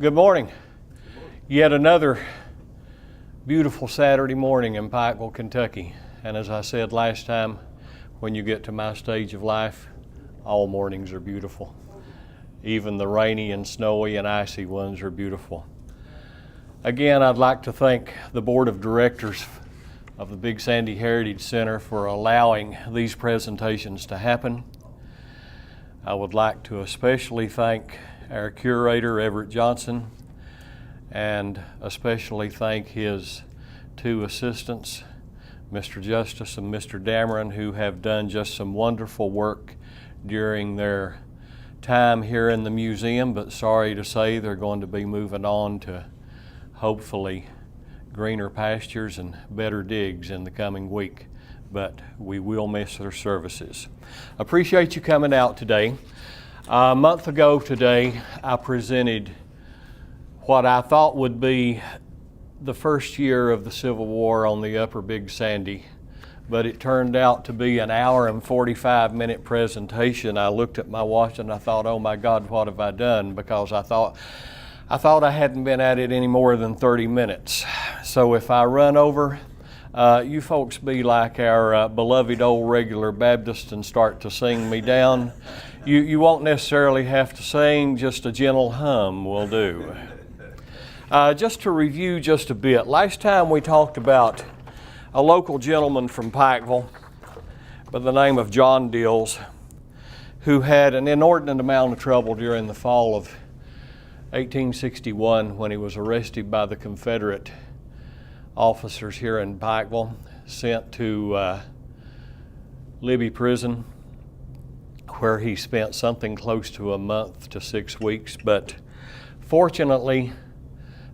Good morning. Yet another beautiful Saturday morning in Pikeville, Kentucky. And as I said last time, when you get to my stage of life, all mornings are beautiful. Even the rainy and snowy and icy ones are beautiful. Again, I'd like to thank the Board of Directors of the Big Sandy Heritage Center for allowing these presentations to happen. I would like to especially thank our curator, Everett Johnson, and especially thank his two assistants, Mr. Justice and Mr. Dameron, who have done just some wonderful work during their time here in the museum, but sorry to say they're going to be moving on to hopefully greener pastures and better digs in the coming week, but we will miss their services. Appreciate you coming out today. A month ago today, I presented what I thought would be the first year of the Civil War on the Upper Big Sandy, but it turned out to be an hour and 45-minute presentation. I looked at my watch and I thought, oh my God, what have I done? Because I thought I hadn't been at it any more than 30 minutes. So if I run over, you folks be like our beloved old regular Baptist and start to sing me down. You won't necessarily have to sing, just a gentle hum will do. Just to review just a bit, last time we talked about a local gentleman from Pikeville by the name of John Dills, who had an inordinate amount of trouble during the fall of 1861 when he was arrested by the Confederate officers here in Pikeville, sent to Libby Prison, where he spent something close to a month to 6 weeks. But fortunately,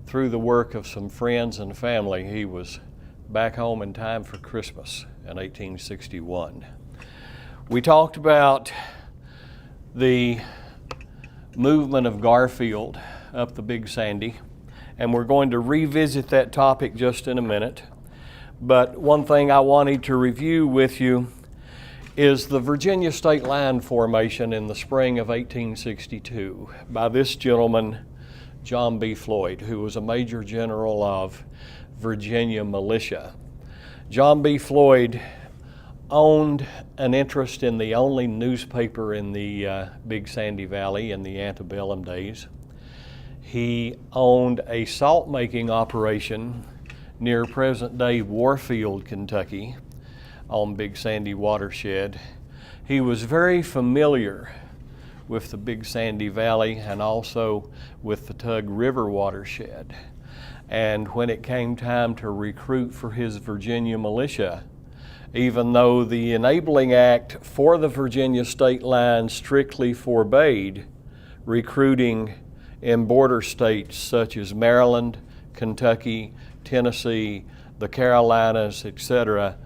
through the work of some friends and family, he was back home in time for Christmas in 1861. We talked about the movement of Garfield up the Big Sandy, and we're going to revisit that topic just in a minute. But one thing I wanted to review with you is the Virginia State Line formation in the spring of 1862 by this gentleman, John B. Floyd, who was a Major General of Virginia militia. John B. Floyd owned an interest in the only newspaper in the Big Sandy Valley in the antebellum days. He owned a salt-making operation near present-day Warfield, Kentucky, on Big Sandy watershed. He was very familiar with the Big Sandy Valley and also with the Tug River watershed. And when it came time to recruit for his Virginia militia, even though the Enabling Act for the Virginia State Line strictly forbade recruiting in border states such as Maryland, Kentucky, Tennessee, the Carolinas, etc.,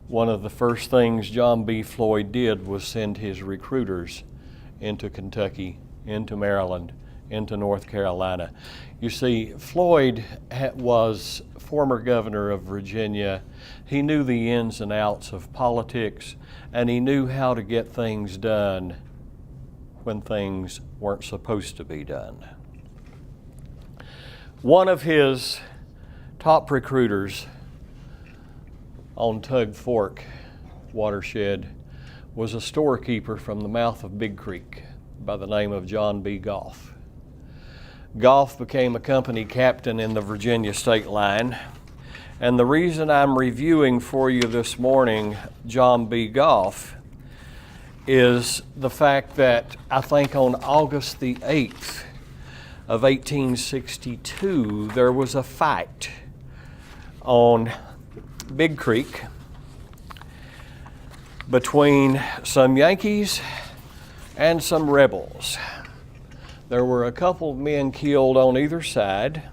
one of the first things John B. Floyd did was send his recruiters into Kentucky, into Maryland, into North Carolina. You see, Floyd was former governor of Virginia. He knew the ins and outs of politics, and he knew how to get things done when things weren't supposed to be done. One of his top recruiters on Tug Fork watershed was a storekeeper from the mouth of Big Creek by the name of John B. Goff. Goff became a company captain in the Virginia State Line, and the reason I'm reviewing for you this morning John B. Goff is the fact that I think on August the 8th of 1862 there was a fight on Big Creek between some Yankees and some rebels. There were a couple of men killed on either side.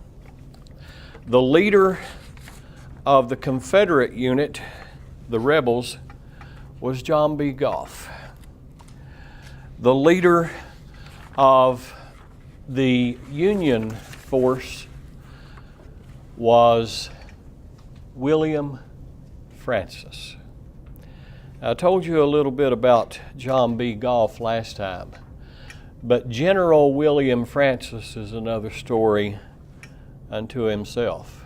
The leader of the Confederate unit, the rebels, was John B. Goff. The leader of the Union force was William Francis. I told you a little bit about John B. Goff last time. But General William Francis is another story unto himself.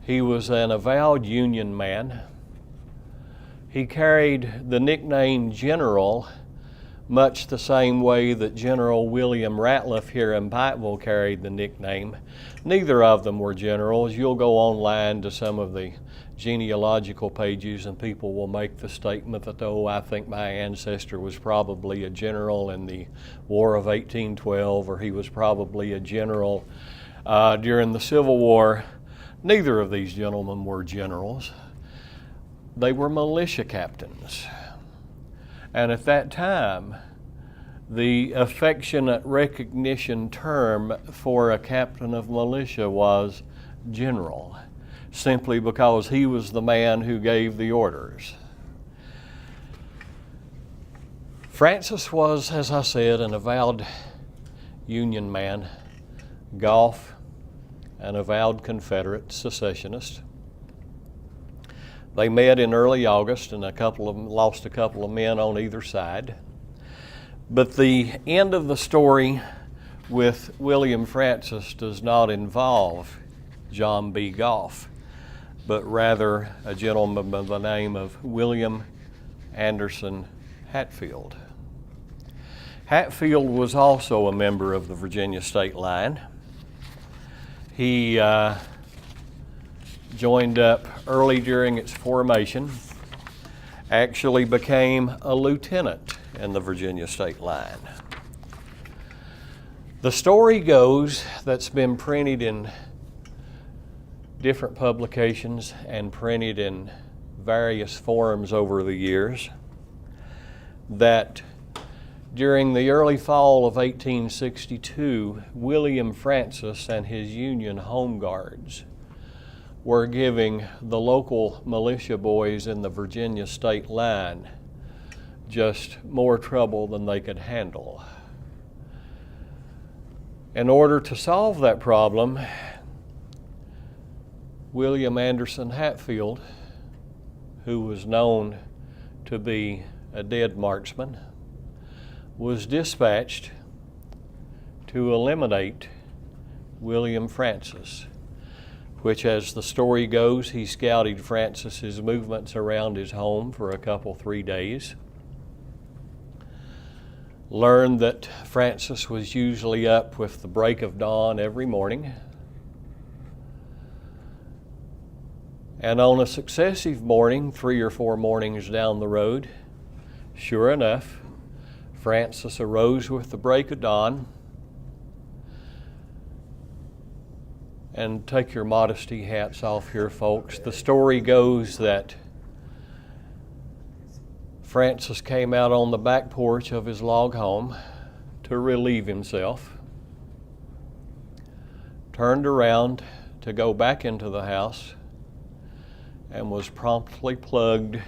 He was an avowed Union man. He carried the nickname General much the same way that General William Ratliff here in Pikeville carried the nickname. Neither of them were generals. You'll go online to some of the genealogical pages and people will make the statement that, oh, I think my ancestor was probably a general in the War of 1812, or he was probably a general during the Civil War. Neither of these gentlemen were generals. They were militia captains. And at that time, the affectionate recognition term for a captain of militia was general, simply because he was the man who gave the orders. Francis was, as I said, an avowed Union man, Goff, an avowed Confederate secessionist. They met in early August, and lost a couple of men on either side. But the end of the story with William Francis does not involve John B. Goff, but rather a gentleman by the name of William Anderson Hatfield. Hatfield was also a member of the Virginia State Line. He joined up early during its formation, actually became a lieutenant in the Virginia State Line. The story goes, that's been printed in different publications and printed in various forms over the years, that during the early fall of 1862, William Francis and his Union Home Guards were giving the local militia boys in the Virginia State Line just more trouble than they could handle. In order to solve that problem, William Anderson Hatfield, who was known to be a dead marksman, was dispatched to eliminate William Francis, which, as the story goes, he scouted Francis's movements around his home for a couple, 3 days. Learned that Francis was usually up with the break of dawn every morning. And on a successive morning, 3 or 4 mornings down the road, sure enough, Francis arose with the break of dawn. And take your modesty hats off here, folks. The story goes that Francis came out on the back porch of his log home to relieve himself, turned around to go back into the house, and was promptly plugged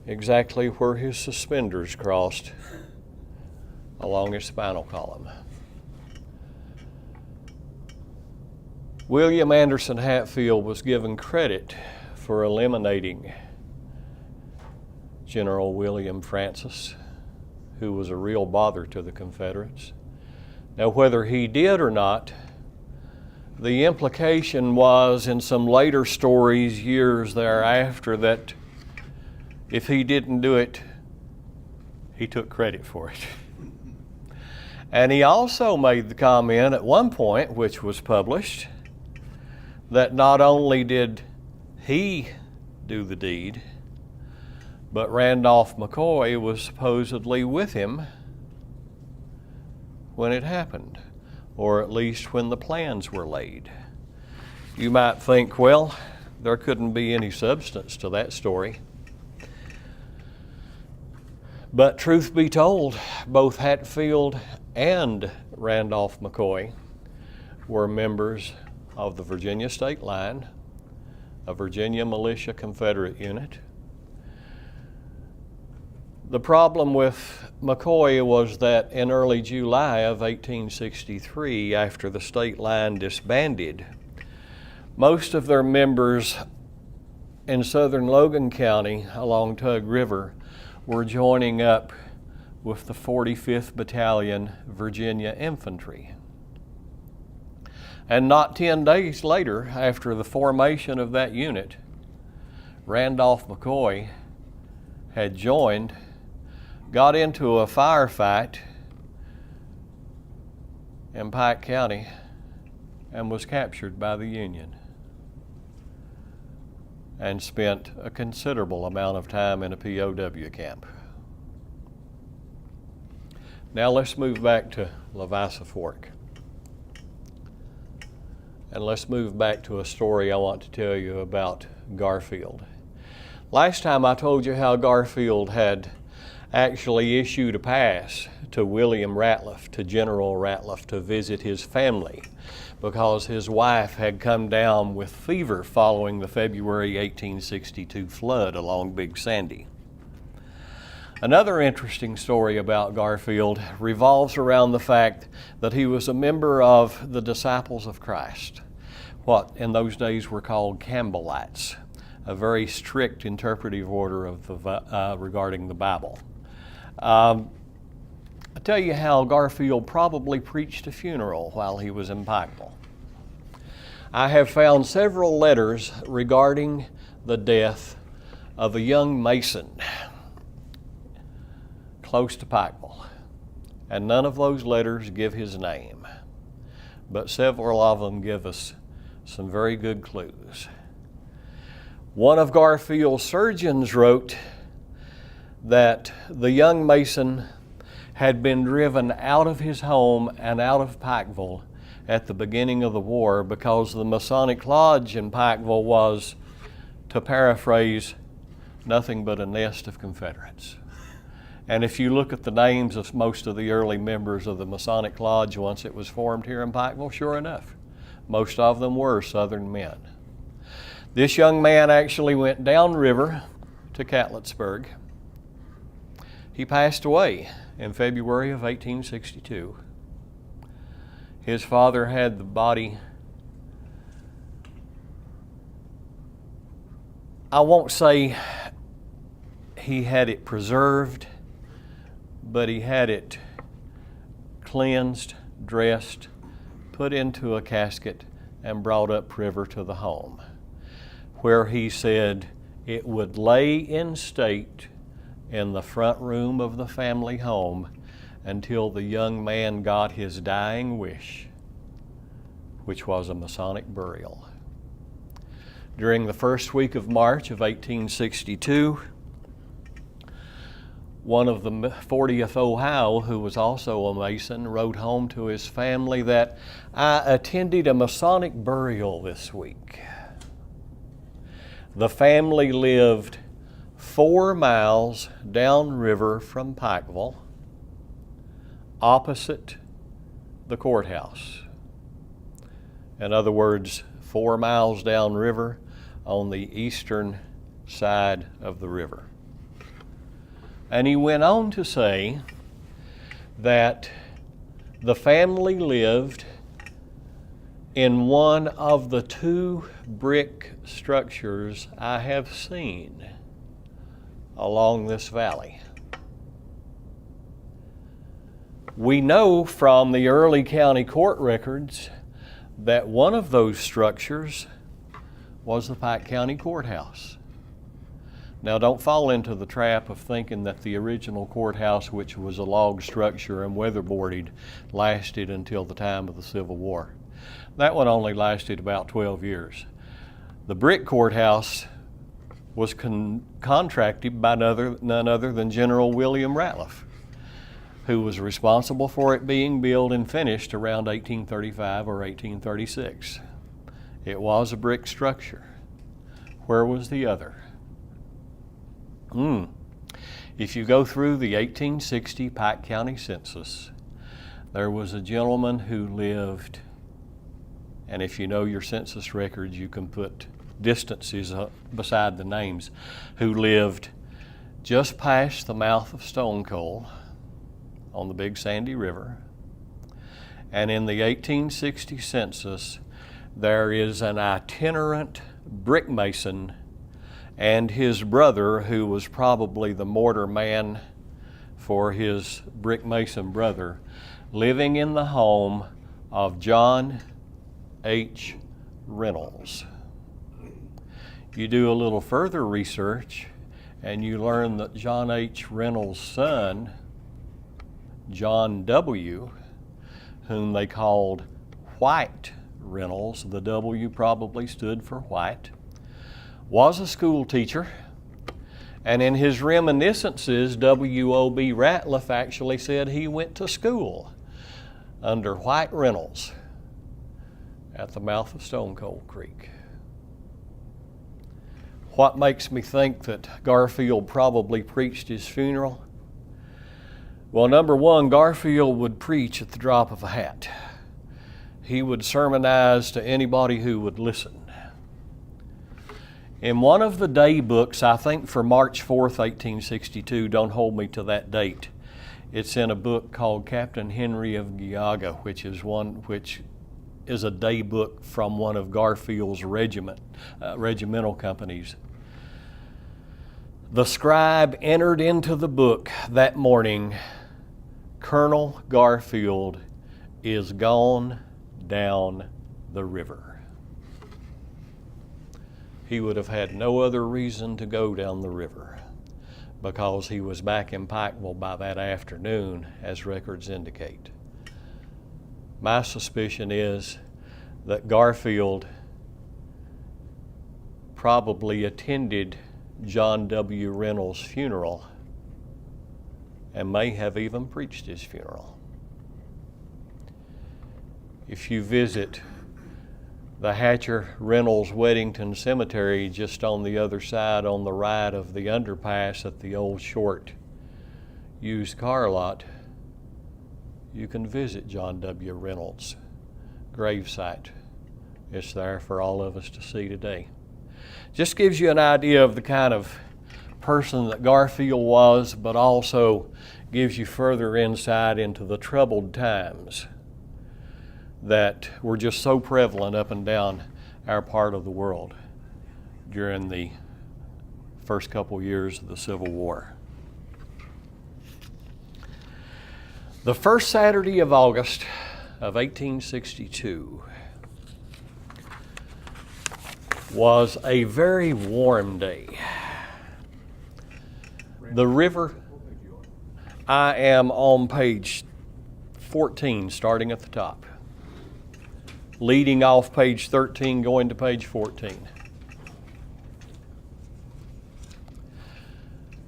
exactly where his suspenders crossed along his spinal column. William Anderson Hatfield was given credit for eliminating General William Francis, who was a real bother to the Confederates. Now, whether he did or not, the implication was in some later stories years thereafter that if he didn't do it, he took credit for it. And he also made the comment at one point, which was published, that not only did he do the deed, but Randolph McCoy was supposedly with him when it happened, or at least when the plans were laid. You might think, well, there couldn't be any substance to that story. But truth be told, both Hatfield and Randolph McCoy were members of the Virginia State Line, a Virginia militia Confederate unit. The problem with McCoy was that in early July of 1863, after the state line disbanded, most of their members in southern Logan County along Tug River were joining up with the 45th Battalion, Virginia Infantry. And not 10 days later, after the formation of that unit, Randolph McCoy had joined, got into a firefight in Pike County, and was captured by the Union, and spent a considerable amount of time in a POW camp. Now let's move back to Levasseur Fork. And let's move back to a story I want to tell you about Garfield. Last time I told you how Garfield had actually issued a pass to William Ratliff, to General Ratliff, to visit his family because his wife had come down with fever following the February 1862 flood along Big Sandy. Another interesting story about Garfield revolves around the fact that he was a member of the Disciples of Christ, what in those days were called Campbellites, a very strict interpretive order of regarding the Bible. I'll tell you how Garfield probably preached a funeral while he was in Pikeville. I have found several letters regarding the death of a young mason close to Pikeville, and none of those letters give his name, but several of them give us some very good clues. One of Garfield's surgeons wrote that the young mason had been driven out of his home and out of Pikeville at the beginning of the war because the Masonic Lodge in Pikeville was, to paraphrase, nothing but a nest of Confederates. And if you look at the names of most of the early members of the Masonic Lodge once it was formed here in Pikeville, sure enough, most of them were Southern men. This young man actually went downriver to Catlettsburg. He passed away in February of 1862. His father had the body, I won't say he had it preserved, but he had it cleansed, dressed, put into a casket, and brought upriver to the home, where he said it would lay in state in the front room of the family home until the young man got his dying wish, which was a Masonic burial. During the first week of March of 1862, one of the 40th Ohio, who was also a Mason, wrote home to his family that, "I attended a Masonic burial this week. The family lived 4 miles downriver from Pikeville, opposite the courthouse." In other words, 4 miles downriver on the eastern side of the river. And he went on to say that the family lived in one of the 2 brick structures I have seen along this valley. We know from the early county court records that one of those structures was the Pike County Courthouse. Now, don't fall into the trap of thinking that the original courthouse, which was a log structure and weatherboarded, lasted until the time of the Civil War. That one only lasted about 12 years. The brick courthouse was contracted by none other than General William Ratliff, who was responsible for it being built and finished around 1835 or 1836. It was a brick structure. Where was the other? If you go through the 1860 Pike County Census, there was a gentleman who lived, and if you know your census records, you can put distances beside the names, who lived just past the mouth of Stone Coal on the Big Sandy River. And in the 1860 census, there is an itinerant brick mason and his brother, who was probably the mortar man for his brick mason brother, living in the home of John H. Reynolds. You do a little further research and you learn that John H. Reynolds' son, John W., whom they called White Reynolds, the W probably stood for white, was a school teacher. And in his reminiscences, W.O.B. Ratliff actually said he went to school under White Reynolds at the mouth of Stone Cold Creek. What makes me think that Garfield probably preached his funeral? Well, number one, Garfield would preach at the drop of a hat. He would sermonize to anybody who would listen. In one of the day books, I think for March 4th, 1862, don't hold me to that date, it's in a book called Captain Henry of Geauga, which is a day book from one of Garfield's regimental companies. The scribe entered into the book that morning, Colonel Garfield is gone down the river. He would have had no other reason to go down the river because he was back in Pikeville by that afternoon, as records indicate. My suspicion is that Garfield probably attended John W. Reynolds' funeral and may have even preached his funeral. If you visit the Hatcher Reynolds Weddington Cemetery just on the other side on the right of the underpass at the old short used car lot, you can visit John W. Reynolds' gravesite. It's there for all of us to see today. Just gives you an idea of the kind of person that Garfield was, but also gives you further insight into the troubled times that were just so prevalent up and down our part of the world during the first couple years of the Civil War. The first Saturday of August of 1862 was a very warm day. The river, I am on page 14, starting at the top, leading off page 13, going to page 14.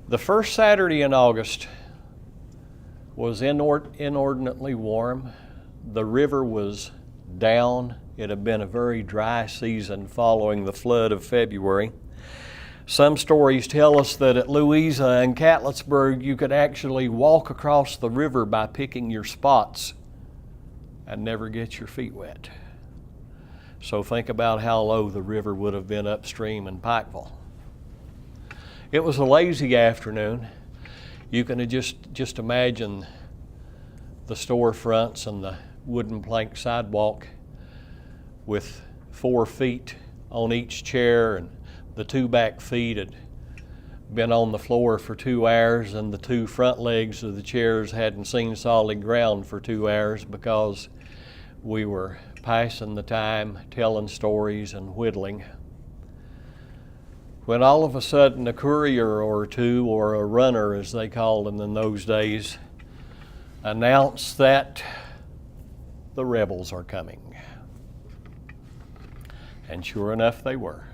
The first Saturday in August was inordinately warm. The river was down. It had been a very dry season following the flood of February. Some stories tell us that at Louisa and Catlettsburg you could actually walk across the river by picking your spots and never get your feet wet. So think about how low the river would have been upstream in Pikeville. It was a lazy afternoon. You can just imagine the storefronts and the wooden plank sidewalk with 4 feet on each chair, and the 2 back feet had been on the floor for 2 hours, and the 2 front legs of the chairs hadn't seen solid ground for 2 hours because we were passing the time telling stories and whittling. When all of a sudden a courier or two, or a runner as they called them in those days, announced that the rebels are coming. And sure enough, they were.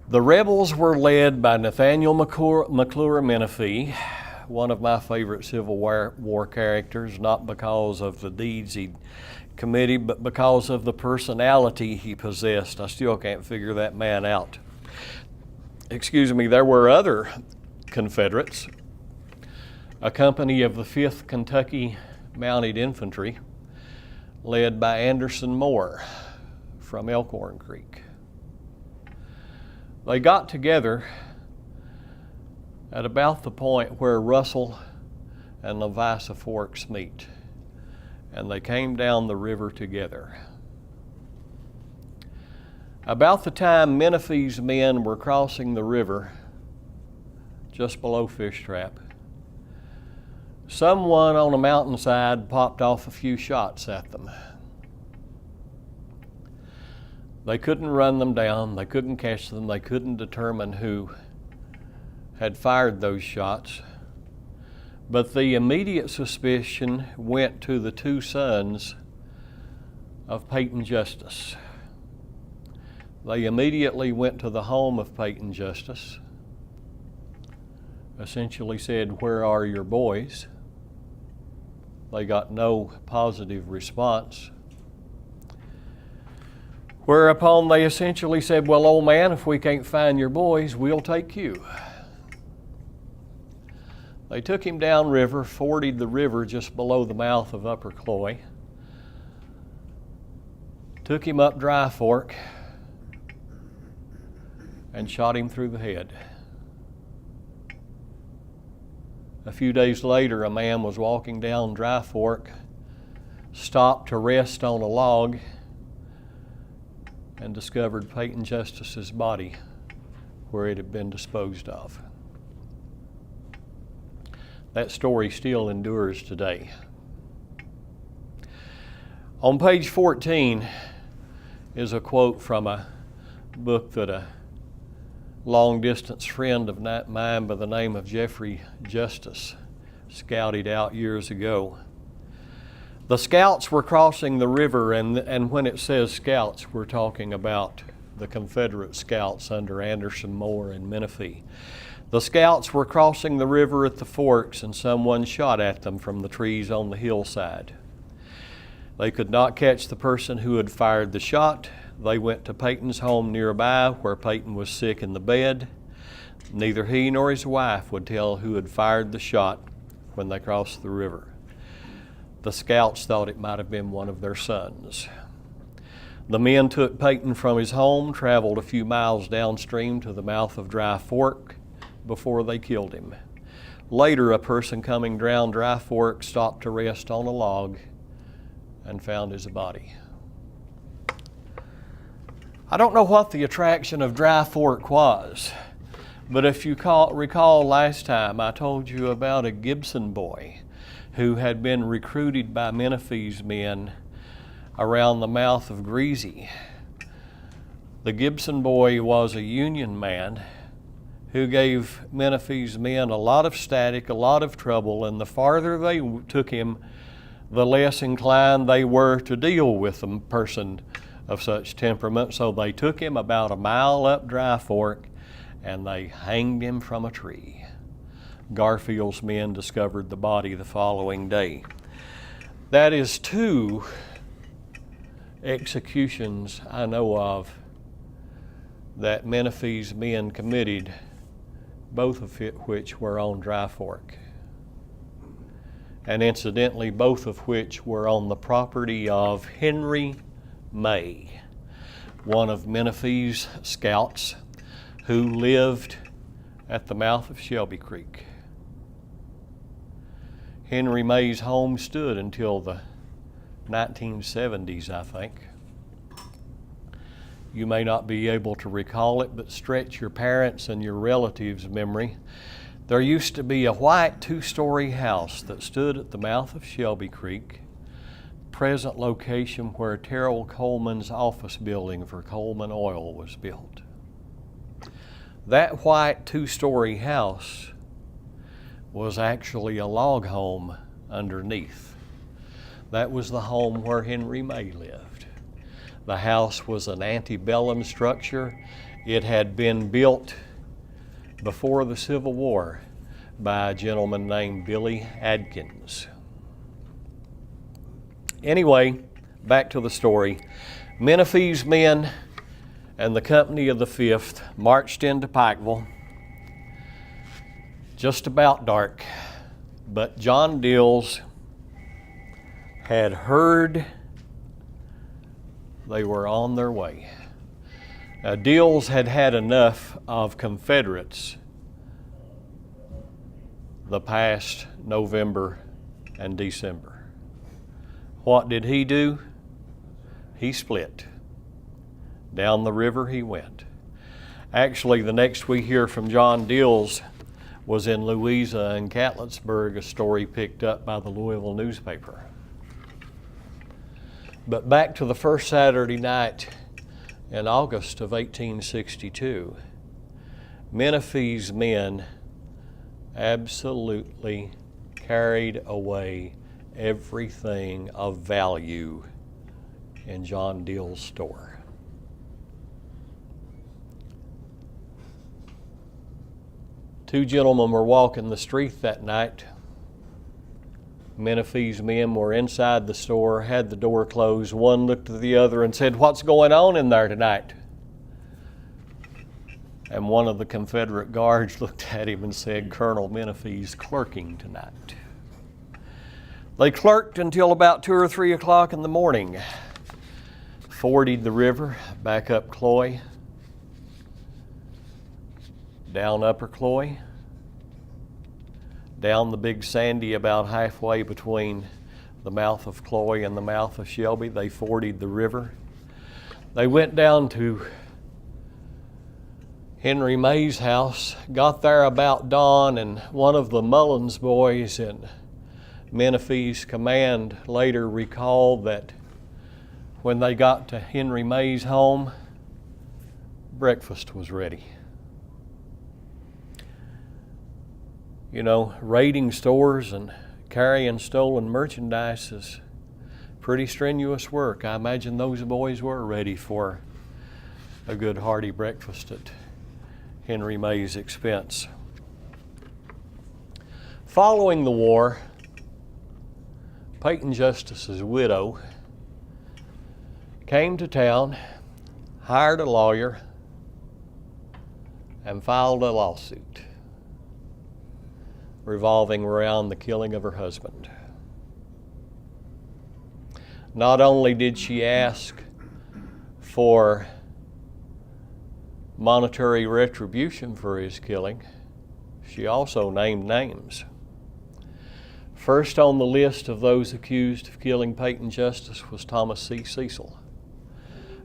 The rebels were led by Nathaniel McClure Menifee, one of my favorite Civil War characters, not because of the deeds he committed, but because of the personality he possessed. I still can't figure that man out. Excuse me, there were other Confederates, a company of the 5th Kentucky Mounted Infantry, led by Anderson Moore from Elkhorn Creek. They got together at about the point where Russell and Levisa Forks meet, and they came down the river together. About the time Menifee's men were crossing the river, just below Fish Trap. Someone on a mountainside popped off a few shots at them. They couldn't run them down, they couldn't catch them, they couldn't determine who had fired those shots. But the immediate suspicion went to the two sons of Peyton Justice. They immediately went to the home of Peyton Justice, essentially said, "Where are your boys?" They got no positive response. Whereupon they essentially said, "Well, old man, if we can't find your boys, we'll take you." They took him downriver, forded the river just below the mouth of Upper Cloy, took him up Dry Fork, and shot him through the head. A few days later, a man was walking down Dry Fork, stopped to rest on a log, and discovered Peyton Justice's body where it had been disposed of. That story still endures today. On page 14 is a quote from a book that a long-distance friend of mine by the name of Jeffrey Justice scouted out years ago. The scouts were crossing the river, and when it says scouts, we're talking about the Confederate scouts under Anderson, Moore, and Menifee. The scouts were crossing the river at the forks, and someone shot at them from the trees on the hillside. They could not catch the person who had fired the shot. They went to Peyton's home nearby, where Peyton was sick in the bed. Neither he nor his wife would tell who had fired the shot when they crossed the river. The scouts thought it might have been one of their sons. The men took Peyton from his home, traveled a few miles downstream to the mouth of Dry Fork before they killed him. Later, a person coming down Dry Fork stopped to rest on a log and found his body. I don't know what the attraction of Dry Fork was, but if you recall last time, I told you about a Gibson boy who had been recruited by Menifee's men around the mouth of Greasy. The Gibson boy was a Union man who gave Menifee's men a lot of static, a lot of trouble, and the farther they took him, the less inclined they were to deal with a person of such temperament. So they took him about a mile up Dry Fork and they hanged him from a tree. Garfield's men discovered the body the following day. That is two executions I know of that Menifee's men committed, both of which were on Dry Fork. And incidentally, both of which were on the property of Henry May, one of Menifee's scouts who lived at the mouth of Shelby Creek. Henry May's home stood until the 1970s, I think. You may not be able to recall it, but stretch your parents' and your relatives' memory. There used to be a white two-story house that stood at the mouth of Shelby Creek, present location where Terrell Coleman's office building for Coleman Oil was built. That white two-story house was actually a log home underneath. That was the home where Henry May lived. The house was an antebellum structure. It had been built before the Civil War by a gentleman named Billy Adkins. Anyway, back to the story. Menifee's men and the company of the 5th marched into Pikeville just about dark, but John Dills had heard they were on their way. Now, Dills had had enough of Confederates the past November and December. What did he do? He split. Down the river he went. Actually, the next we hear from John Dills was in Louisa and Catlettsburg, a story picked up by the Louisville newspaper. But back to the first Saturday night in August of 1862, Menifee's men absolutely carried away everything of value in John Dill's store. Two gentlemen were walking the street that night. Menifee's men were inside the store, had the door closed. One looked at the other and said, "What's going on in there tonight?" And one of the Confederate guards looked at him and said, "Colonel Menifee's clerking tonight." They clerked until about 2 or 3 o'clock in the morning, forded the river, back up Cloy, down Upper Cloy, down the Big Sandy about halfway between the mouth of Cloy and the mouth of Shelby. They forded the river. They went down to Henry May's house, got there about dawn, and one of the Mullins boys in Menifee's command later recalled that when they got to Henry May's home, breakfast was ready. You know, raiding stores and carrying stolen merchandise is pretty strenuous work. I imagine those boys were ready for a good hearty breakfast at Henry May's expense. Following the war, Peyton Justice's widow came to town, hired a lawyer, and filed a lawsuit revolving around the killing of her husband. Not only did she ask for monetary retribution for his killing, she also named names. First on the list of those accused of killing Peyton Justice was Thomas C. Cecil,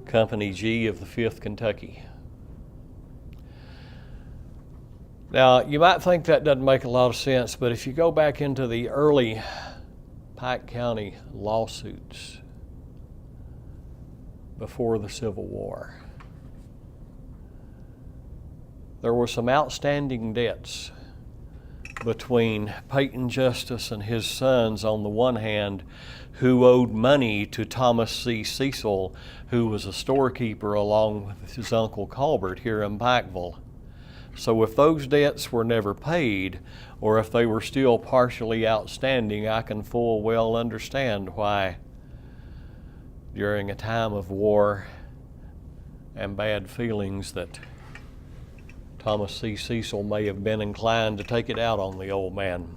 Company G of the 5th Kentucky. Now, you might think that doesn't make a lot of sense, but if you go back into the early Pike County lawsuits before the Civil War, there were some outstanding debts between Peyton Justice and his sons on the one hand, who owed money to Thomas C. Cecil, who was a storekeeper along with his uncle Colbert here in Pikeville. So if those debts were never paid, or if they were still partially outstanding, I can full well understand why during a time of war and bad feelings that Thomas C. Cecil may have been inclined to take it out on the old man.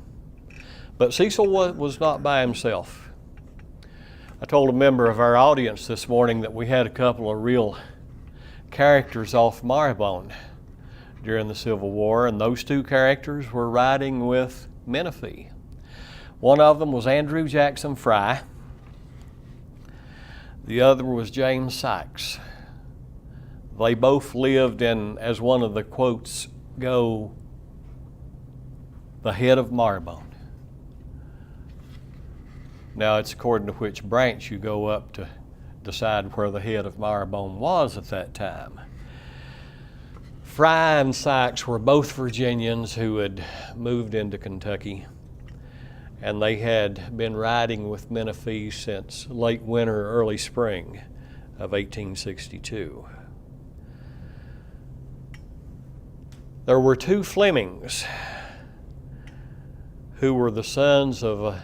But Cecil was not by himself. I told a member of our audience this morning that we had a couple of real characters off Marybone during the Civil War, and those two characters were riding with Menifee. One of them was Andrew Jackson Fry. The other was James Sykes. They both lived in, as one of the quotes go, the head of Marybone. Now, it's according to which branch you go up to decide where the head of Marybone was at that time. Fry and Sykes were both Virginians who had moved into Kentucky, and they had been riding with Menifee since late winter, early spring of 1862. There were two Flemings who were the sons of a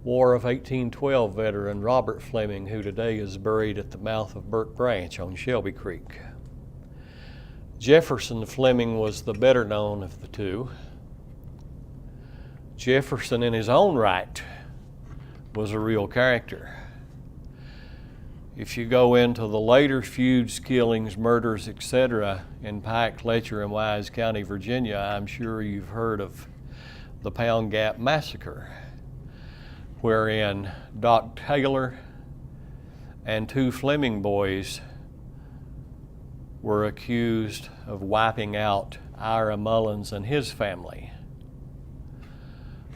War of 1812 veteran, Robert Fleming, who today is buried at the mouth of Burke Branch on Shelby Creek. Jefferson Fleming was the better known of the two. Jefferson, in his own right, was a real character. If you go into the later feuds, killings, murders, etc. in Pike, Letcher, and Wise County, Virginia, I'm sure you've heard of the Pound Gap Massacre, wherein Doc Taylor and two Fleming boys were accused of wiping out Ira Mullins and his family.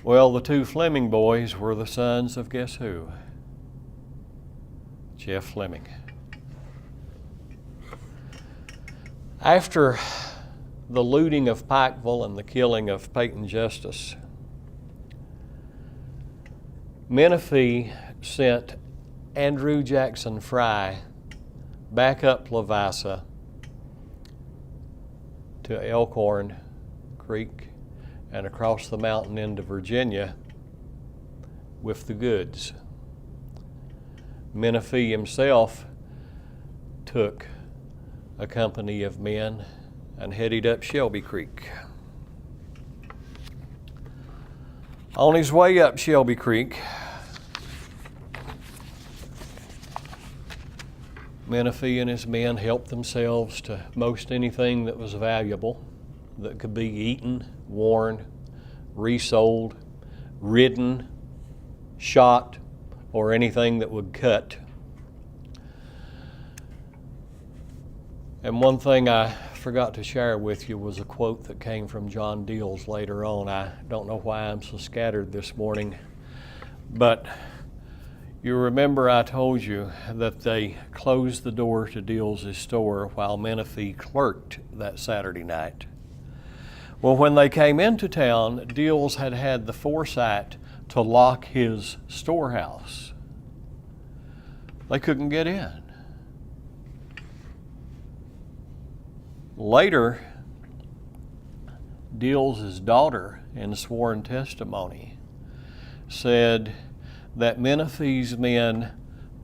Well, the two Fleming boys were the sons of guess who? Jeff Fleming. After the looting of Pikeville and the killing of Peyton Justice, Menifee sent Andrew Jackson Fry back up Lavassa to Elkhorn Creek and across the mountain into Virginia with the goods. Menifee himself took a company of men and headed up Shelby Creek. On his way up Shelby Creek, Menifee and his men helped themselves to most anything that was valuable, that could be eaten, worn, resold, ridden, shot, or anything that would cut. And one thing I forgot to share with you was a quote that came from John Deals later on. I don't know why I'm so scattered this morning, but you remember I told you that they closed the door to Deals' store while Menifee clerked that Saturday night. Well, when they came into town, Deals had had the foresight to lock his storehouse. They couldn't get in. Later, Deals' daughter, in sworn testimony, said that Menifee's men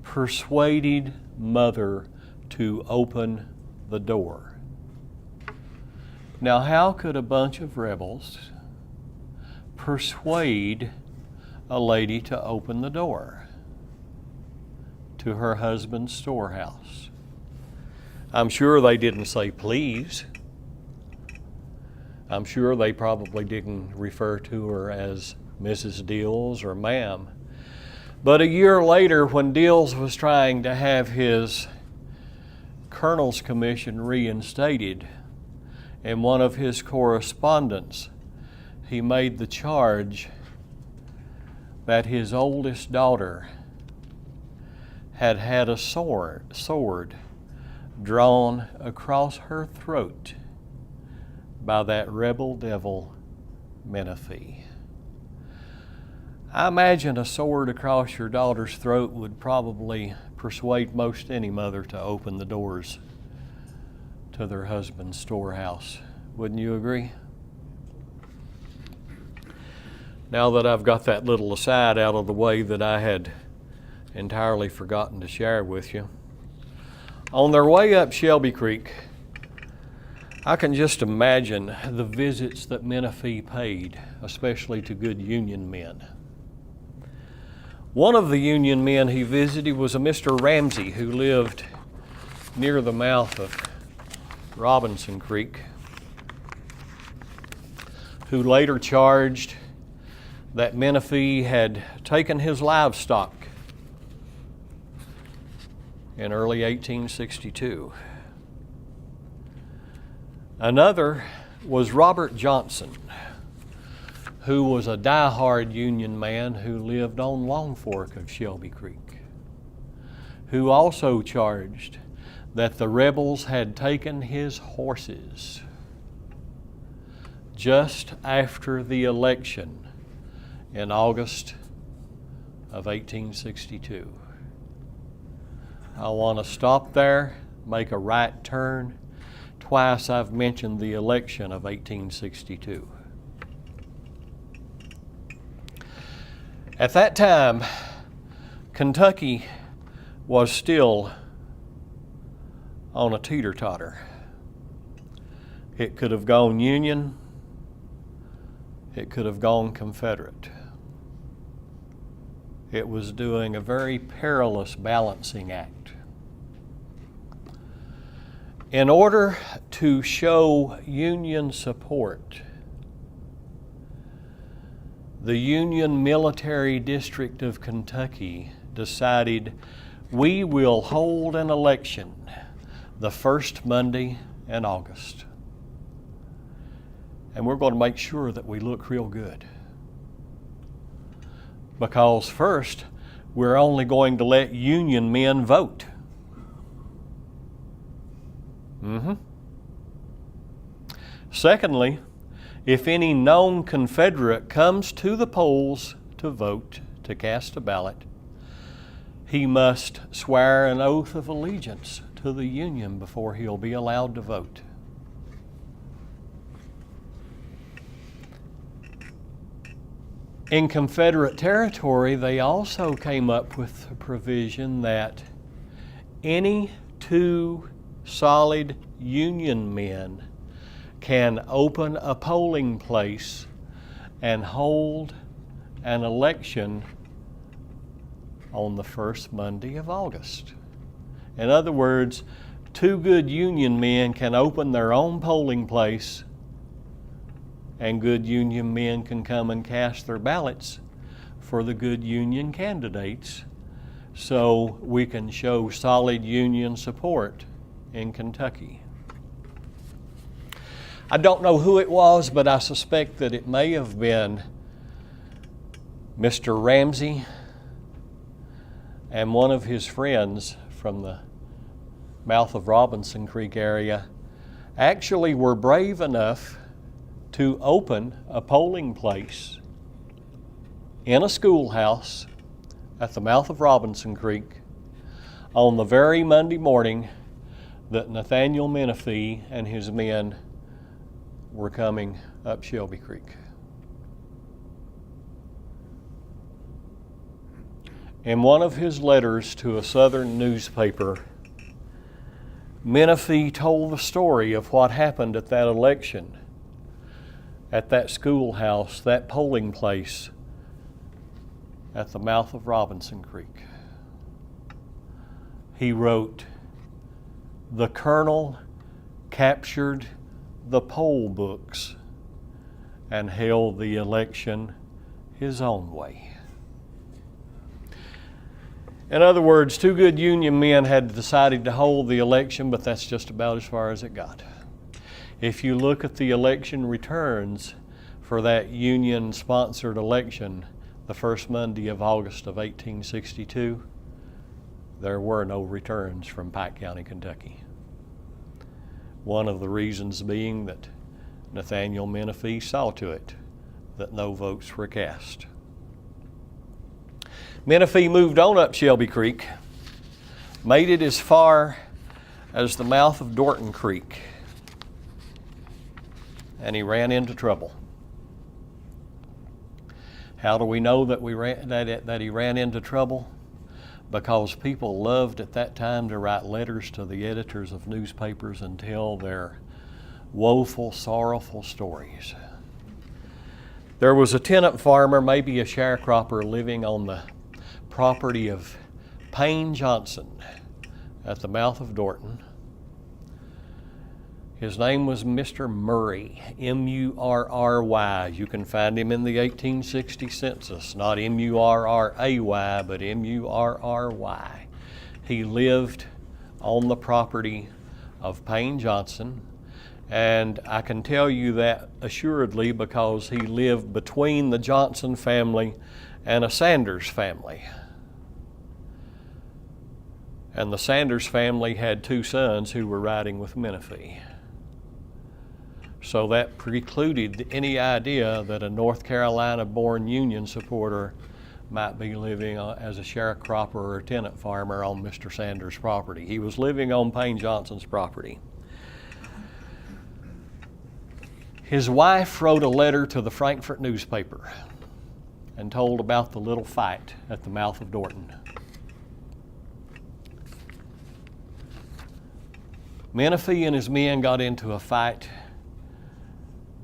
persuaded Mother to open the door. Now, how could a bunch of rebels persuade a lady to open the door to her husband's storehouse? I'm sure they didn't say please. I'm sure they probably didn't refer to her as Mrs. Deals or ma'am. But a year later, when Deals was trying to have his colonel's commission reinstated, in one of his correspondence, he made the charge that his oldest daughter had had a sword drawn across her throat by that rebel devil Menifee. I imagine a sword across your daughter's throat would probably persuade most any mother to open the doors to their husband's storehouse. Wouldn't you agree? Now that I've got that little aside out of the way that I had entirely forgotten to share with you, on their way up Shelby Creek, I can just imagine the visits that Menifee paid, especially to good Union men. One of the Union men he visited was a Mr. Ramsey who lived near the mouth of Robinson Creek, who later charged that Menifee had taken his livestock in early 1862. Another was Robert Johnson, who was a die-hard Union man who lived on Long Fork of Shelby Creek, who also charged that the rebels had taken his horses just after the election in August of 1862. I want to stop there, make a right turn. Twice I've mentioned the election of 1862. At that time, Kentucky was still on a teeter-totter. It could have gone Union, it could have gone Confederate. It was doing a very perilous balancing act. In order to show Union support, the Union Military District of Kentucky decided we will hold an election the first Monday in August. And we're going to make sure that we look real good. Because first, we're only going to let Union men vote. Secondly, if any known Confederate comes to the polls to vote, to cast a ballot, he must swear an oath of allegiance to the Union before he'll be allowed to vote. In Confederate territory, they also came up with a provision that any two solid Union men can open a polling place and hold an election on the first Monday of August. In other words, two good Union men can open their own polling place, and good Union men can come and cast their ballots for the good Union candidates, so we can show solid Union support in Kentucky. I don't know who it was, but I suspect that it may have been Mr. Ramsey and one of his friends from the mouth of Robinson Creek area actually were brave enough to open a polling place in a schoolhouse at the mouth of Robinson Creek on the very Monday morning that Nathaniel Menifee and his men were coming up Shelby Creek. In one of his letters to a southern newspaper, Menifee told the story of what happened at that election, at that schoolhouse, that polling place at the mouth of Robinson Creek. He wrote, "The colonel captured the poll books and held the election his own way." In other words, two good Union men had decided to hold the election, but that's just about as far as it got. If you look at the election returns for that Union-sponsored election, the first Monday of August of 1862, there were no returns from Pike County, Kentucky. One of the reasons being that Nathaniel Menifee saw to it that no votes were cast. Menifee moved on up Shelby Creek, made it as far as the mouth of Dorton Creek, and he ran into trouble. How do we know that he ran into trouble? Because people loved at that time to write letters to the editors of newspapers and tell their woeful, sorrowful stories. There was a tenant farmer, maybe a sharecropper, living on the property of Payne Johnson at the mouth of Dorton. His name was Mr. Murray, M-U-R-R-Y. You can find him in the 1860 census, not M-U-R-R-A-Y, but M-U-R-R-Y. He lived on the property of Payne Johnson, and I can tell you that assuredly because he lived between the Johnson family and a Sanders family. And the Sanders family had two sons who were riding with Menifee. So that precluded any idea that a North Carolina-born Union supporter might be living as a sharecropper or a tenant farmer on Mr. Sanders' property. He was living on Payne Johnson's property. His wife wrote a letter to the Frankfort newspaper and told about the little fight at the mouth of Dorton. Menifee and his men got into a fight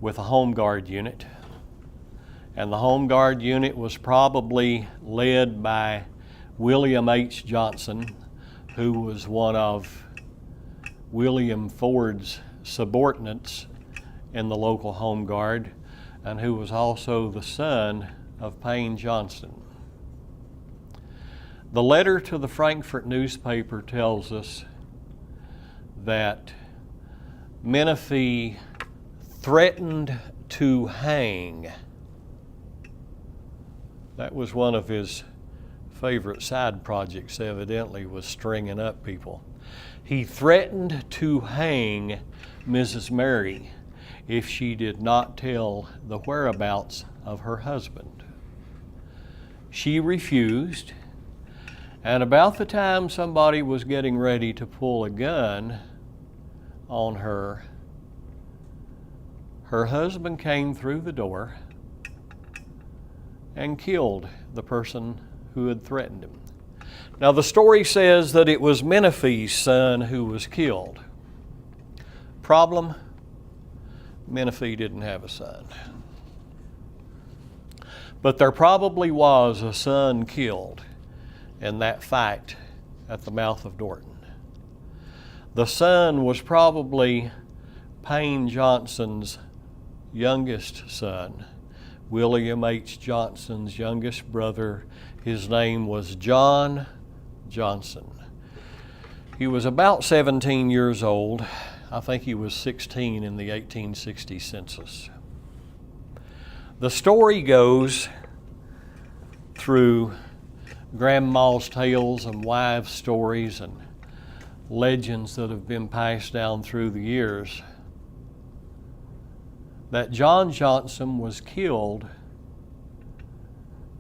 with a home guard unit, and the home guard unit was probably led by William H. Johnson, who was one of William Ford's subordinates in the local home guard, and who was also the son of Payne Johnson. The letter to the Frankfort newspaper tells us that Menifee threatened to hang. That was one of his favorite side projects, evidently, was stringing up people. He threatened to hang Mrs. Mary if she did not tell the whereabouts of her husband. She refused, and about the time somebody was getting ready to pull a gun on her, her husband came through the door and killed the person who had threatened him. Now the story says that it was Menifee's son who was killed. Problem? Menifee didn't have a son. But there probably was a son killed in that fight at the mouth of Dorton. The son was probably Payne Johnson's youngest son, William H. Johnson's youngest brother. His name was John Johnson. He was about 17 years old. I think he was 16 in the 1860 census. The story goes through grandma's tales and wives' stories and legends that have been passed down through the years that John Johnson was killed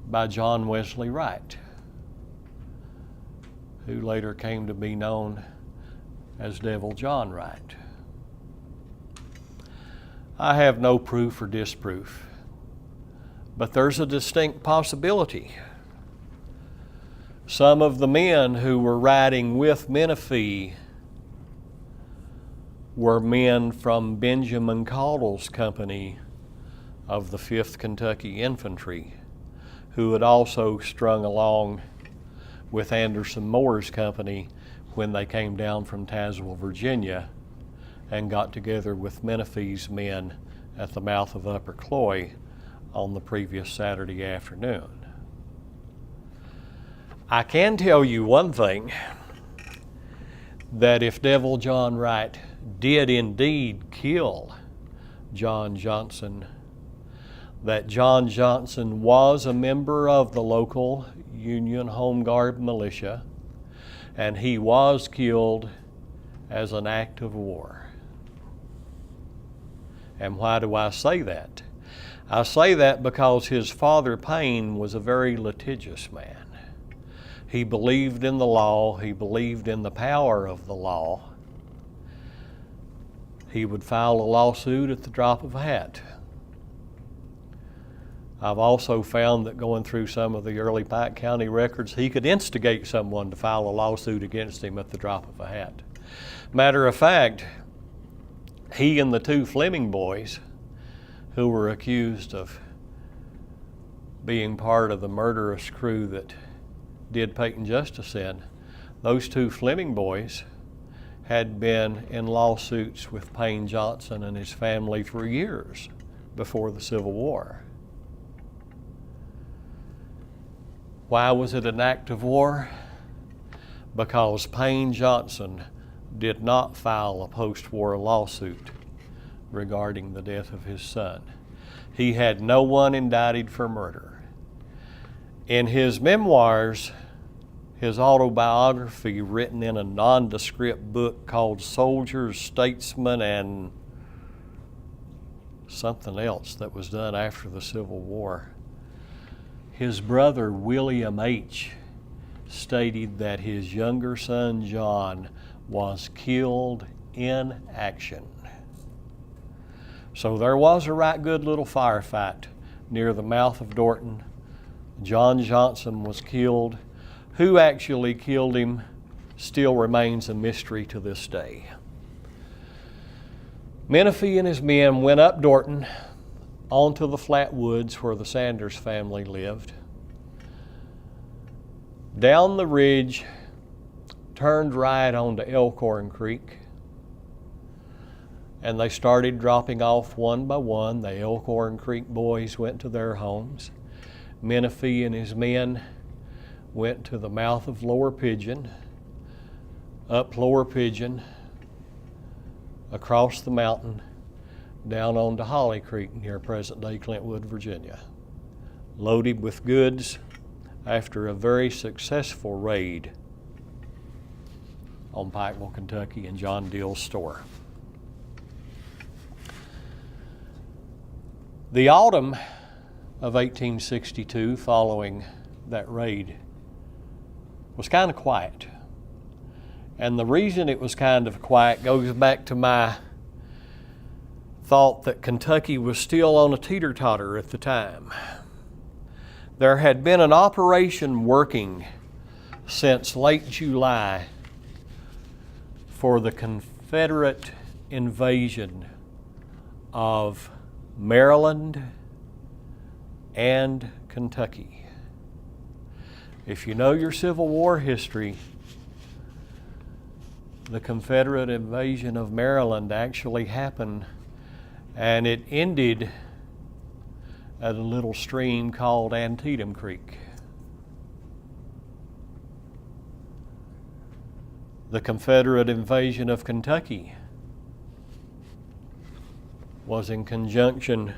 by John Wesley Wright, who later came to be known as Devil John Wright. I have no proof or disproof, but there's a distinct possibility. Some of the men who were riding with Menifee were men from Benjamin Caudle's company of the 5th Kentucky Infantry, who had also strung along with Anderson Moore's company when they came down from Tazewell, Virginia, and got together with Menifee's men at the mouth of Upper Cloy on the previous Saturday afternoon. I can tell you one thing, that if Devil John Wright did indeed kill John Johnson, that John Johnson was a member of the local Union Home Guard militia, and he was killed as an act of war. And why do I say that? I say that because his father, Payne, was a very litigious man. He believed in the law. He believed in the power of the law. He would file a lawsuit at the drop of a hat. I've also found that going through some of the early Pike County records, he could instigate someone to file a lawsuit against him at the drop of a hat. Matter of fact, he and the 2 Fleming boys who were accused of being part of the murderous crew that did Peyton Justice in, those 2 Fleming boys had been in lawsuits with Payne Johnson and his family for years before the Civil War. Why was it an act of war? Because Payne Johnson did not file a post-war lawsuit regarding the death of his son. He had no one indicted for murder. In his memoirs, his autobiography written in a nondescript book called Soldiers, Statesmen, and something else that was done after the Civil War, his brother William H. stated that his younger son John was killed in action. So there was a right good little firefight near the mouth of Dorton. John Johnson was killed. Who actually killed him still remains a mystery to this day. Menifee and his men went up Dorton onto the flat woods where the Sanders family lived, down the ridge, turned right onto Elkhorn Creek, and they started dropping off one by one. The Elkhorn Creek boys went to their homes. Menifee and his men went to the mouth of Lower Pigeon, up Lower Pigeon, across the mountain down onto Holly Creek near present-day Clintwood, Virginia, loaded with goods after a very successful raid on Pikeville, Kentucky, and John Dill's store. The autumn of 1862, following that raid, was kind of quiet. And the reason it was kind of quiet goes back to my thought that Kentucky was still on a teeter-totter at the time. There had been an operation working since late July for the Confederate invasion of Maryland and Kentucky. If you know your Civil War history, the Confederate invasion of Maryland actually happened, and it ended at a little stream called Antietam Creek. The Confederate invasion of Kentucky was in conjunction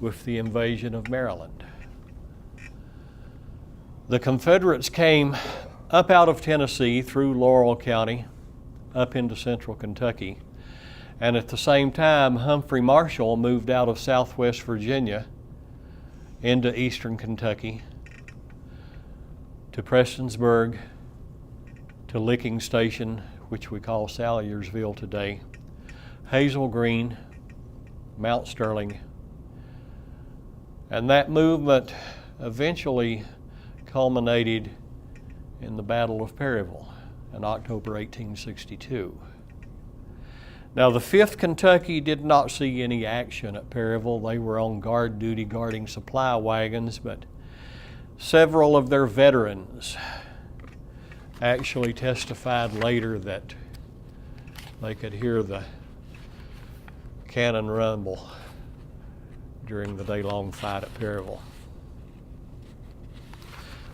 with the invasion of Maryland. The Confederates came up out of Tennessee through Laurel County up into central Kentucky, and at the same time Humphrey Marshall moved out of southwest Virginia into eastern Kentucky to Prestonsburg, to Licking Station, which we call Salyersville today, Hazel Green, Mount Sterling, and that movement eventually culminated in the Battle of Perryville in October 1862. Now, the 5th Kentucky did not see any action at Perryville. They were on guard duty guarding supply wagons, but several of their veterans actually testified later that they could hear the cannon rumble during the day-long fight at Perryville.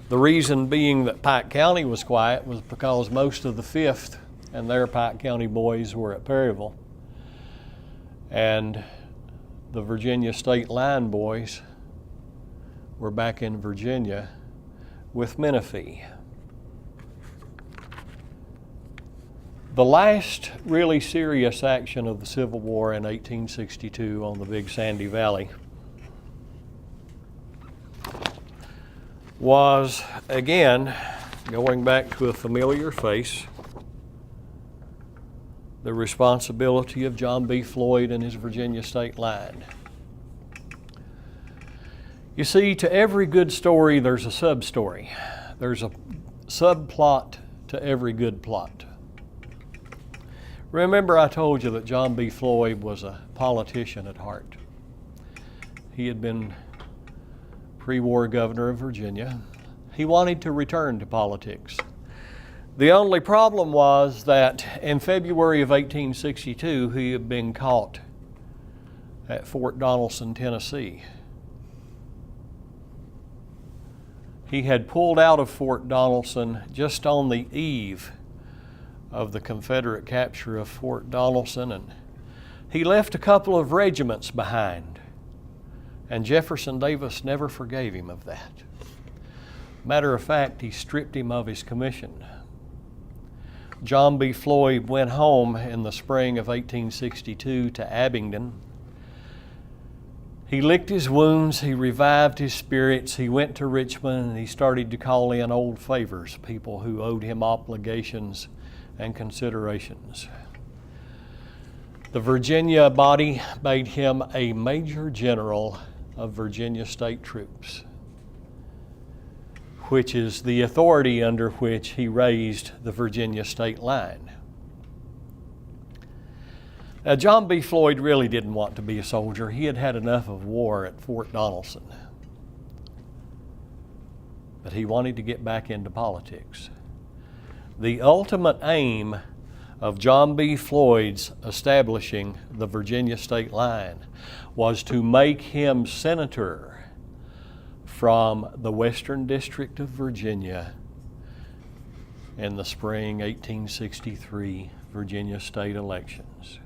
The reason being that Pike County was quiet was because most of the 5th and their Pike County boys were at Perryville, and the Virginia State Line boys were back in Virginia with Menifee. The last really serious action of the Civil War in 1862 on the Big Sandy Valley was, again, going back to a familiar face, the responsibility of John B. Floyd and his Virginia State Line. You see, to every good story, there's a sub-story. There's a subplot to every good plot. Remember, I told you that John B. Floyd was a politician at heart. He had been pre-war governor of Virginia. He wanted to return to politics. The only problem was that in February of 1862, he had been caught at Fort Donelson, Tennessee. He had pulled out of Fort Donelson just on the eve of the Confederate capture of Fort Donelson, and he left a couple of regiments behind, and Jefferson Davis never forgave him of that. Matter of fact, he stripped him of his commission. John B. Floyd went home in the spring of 1862 to Abingdon. He licked his wounds, he revived his spirits, he went to Richmond, and he started to call in old favors, people who owed him obligations and considerations. The Virginia body made him a Major General of Virginia State Troops, which is the authority under which he raised the Virginia State Line. Now, John B. Floyd really didn't want to be a soldier. He had had enough of war at Fort Donelson. But he wanted to get back into politics. The ultimate aim of John B. Floyd's establishing the Virginia State Line was to make him senator from the Western District of Virginia in the spring 1863 Virginia state elections.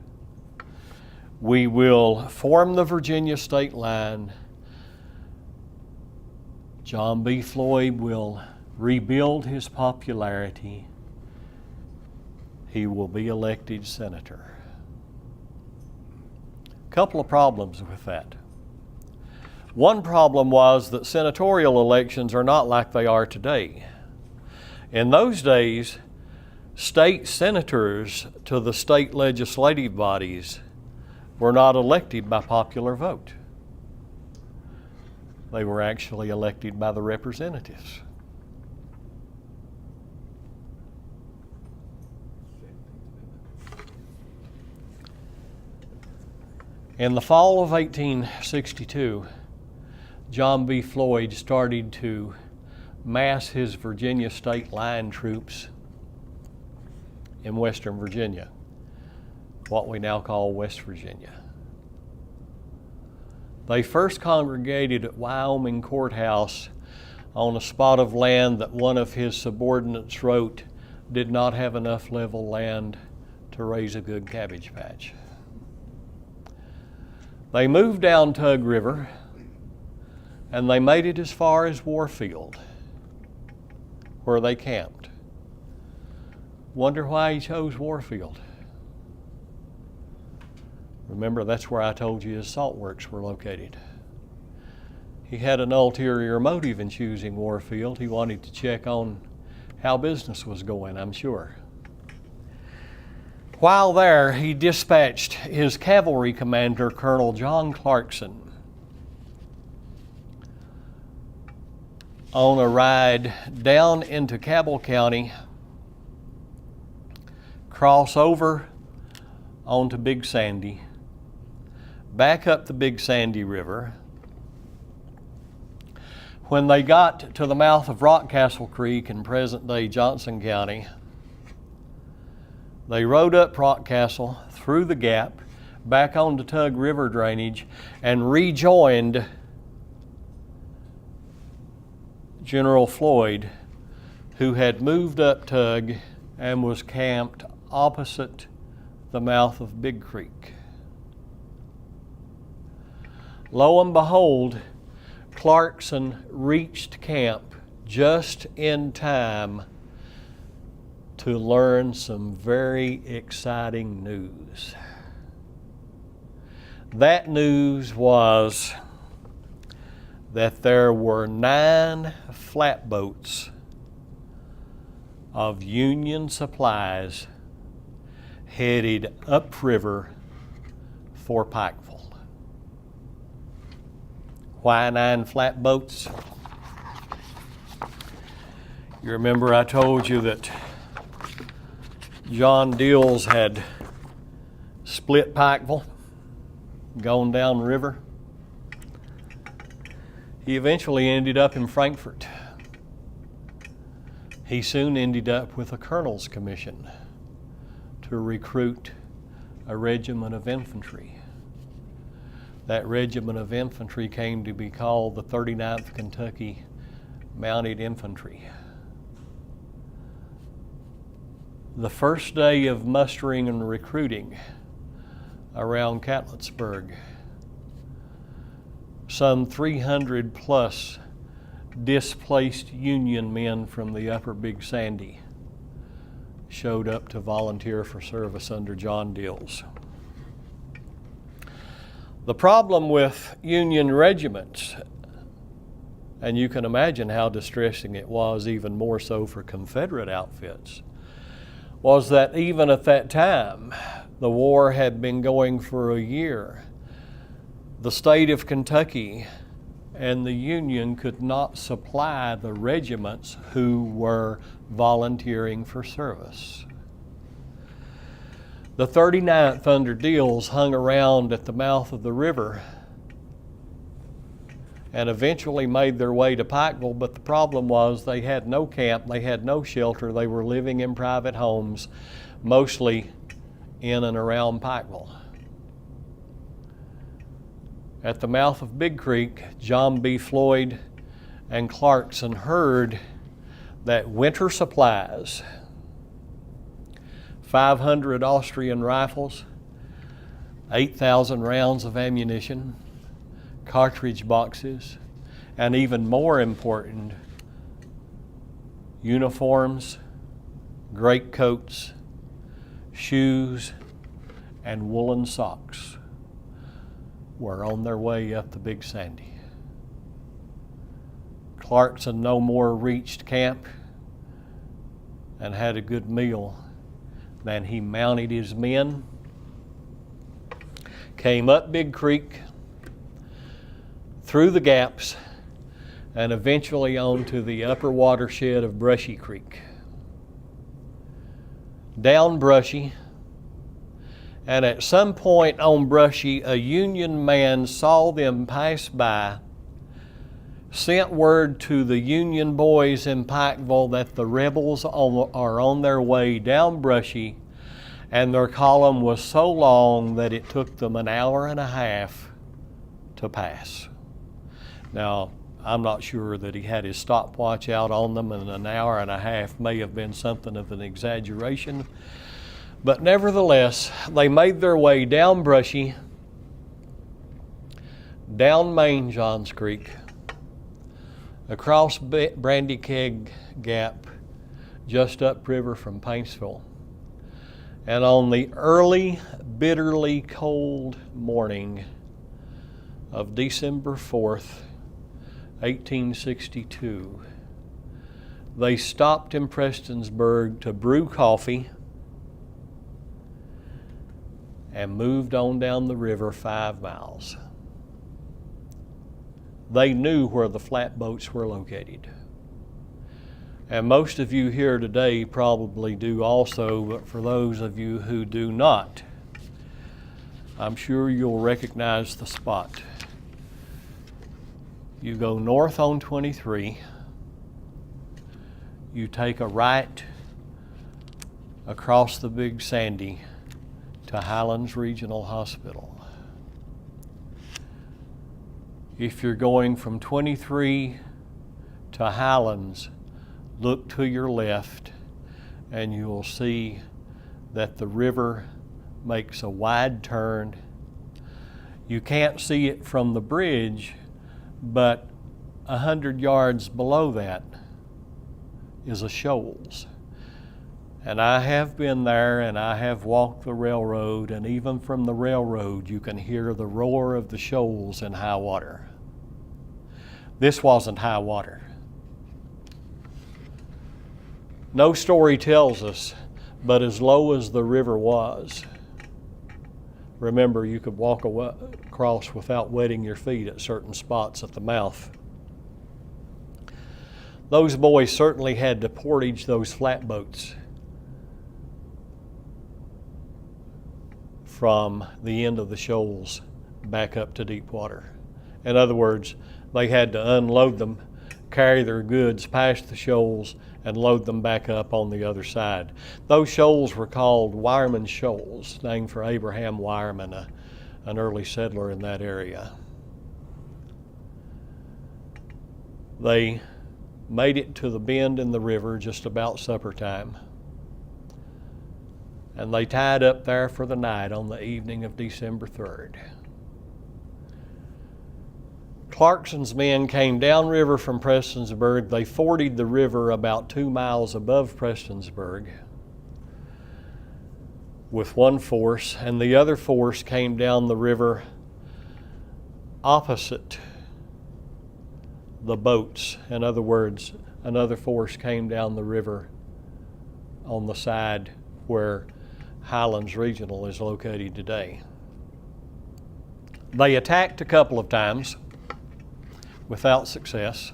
We will form the Virginia state line. John B. Floyd will rebuild his popularity. He will be elected senator. A couple of problems with that. One problem was that senatorial elections are not like they are today. In those days, state senators to the state legislative bodies were not elected by popular vote. They were actually elected by the representatives. In the fall of 1862, John B. Floyd started to mass his Virginia state line troops in Western Virginia, what we now call West Virginia. They first congregated at Wyoming Courthouse on a spot of land that one of his subordinates wrote did not have enough level land to raise a good cabbage patch. They moved down Tug River and they made it as far as Warfield, where they camped. Wonder why he chose Warfield. Remember, that's where I told you his salt works were located. He had an ulterior motive in choosing Warfield. He wanted to check on how business was going, I'm sure. While there, he dispatched his cavalry commander, Colonel John Clarkson, on a ride down into Cabell County, cross over onto Big Sandy, back up the Big Sandy River. When they got to the mouth of Rockcastle Creek in present-day Johnson County, they rode up Rockcastle through the gap, back onto Tug River drainage, and rejoined General Floyd, who had moved up Tug and was camped opposite the mouth of Big Creek. Lo and behold, Clarkson reached camp just in time to learn some very exciting news. That news was that there were 9 flatboats of Union supplies headed upriver for Pikeville. Why 9 flatboats? You remember I told you that John Dills had split Pikeville, gone down river. He eventually ended up in Frankfort. He soon ended up with a colonel's commission to recruit a regiment of infantry. That regiment of infantry came to be called the 39th Kentucky Mounted Infantry. The first day of mustering and recruiting around Catlettsburg, some 300 plus displaced Union men from the upper Big Sandy showed up to volunteer for service under John Dills. The problem with Union regiments, and you can imagine how distressing it was, even more so for Confederate outfits, was that even at that time, the war had been going for a year. The state of Kentucky and the Union could not supply the regiments who were volunteering for service. The 39th under Dills hung around at the mouth of the river and eventually made their way to Pikeville, but the problem was they had no camp, they had no shelter, they were living in private homes, mostly in and around Pikeville. At the mouth of Big Creek, John B. Floyd and Clarkson heard that winter supplies, 500 Austrian rifles, 8,000 rounds of ammunition, cartridge boxes, and even more important, uniforms, greatcoats, shoes, and woolen socks were on their way up the Big Sandy. Clarkson no more reached camp and had a good meal than he mounted his men, came up Big Creek, through the gaps, and eventually on to the upper watershed of Brushy Creek. Down Brushy, and at some point on Brushy, a Union man saw them pass by, sent word to the Union boys in Pikeville that the rebels are on their way down Brushy, and their column was so long that it took them an hour and a half to pass. Now, I'm not sure that he had his stopwatch out on them, and an hour and a half may have been something of an exaggeration. But nevertheless, they made their way down Brushy, down Main Johns Creek, across Brandy Keg Gap, just upriver from Paintsville. And on the early, bitterly cold morning of December 4th, 1862, they stopped in Prestonsburg to brew coffee and moved on down the river 5 miles. They knew where the flatboats were located. And most of you here today probably do also, but for those of you who do not, I'm sure you'll recognize the spot. You go north on 23, you take a right across the Big Sandy to Highlands Regional Hospital. If you're going from 23 to Highlands, look to your left and you will see that the river makes a wide turn. You can't see it from the bridge, but 100 yards below that is a shoals. And I have been there and I have walked the railroad, and even from the railroad you can hear the roar of the shoals in high water. This wasn't high water. No story tells us, but as low as the river was, remember you could walk across without wetting your feet at certain spots at the mouth. Those boys certainly had to portage those flatboats from the end of the shoals back up to deep water. In other words, they had to unload them, carry their goods past the shoals, and load them back up on the other side. Those shoals were called Wireman Shoals, named for Abraham Wireman, an early settler in that area. They made it to the bend in the river just about supper time, and they tied up there for the night on the evening of December 3rd. Clarkson's men came downriver from Prestonsburg. They forded the river about 2 miles above Prestonsburg with one force, and the other force came down the river opposite the boats. In other words, another force came down the river on the side where Highlands Regional is located today. They attacked a couple of times without success,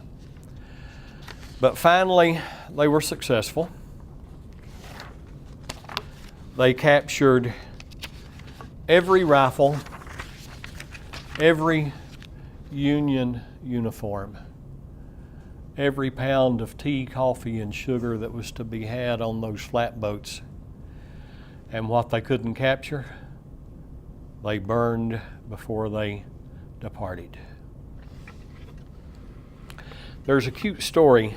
but finally they were successful. They captured every rifle, every Union uniform, every pound of tea, coffee, and sugar that was to be had on those flatboats. And what they couldn't capture, they burned before they departed. There's a cute story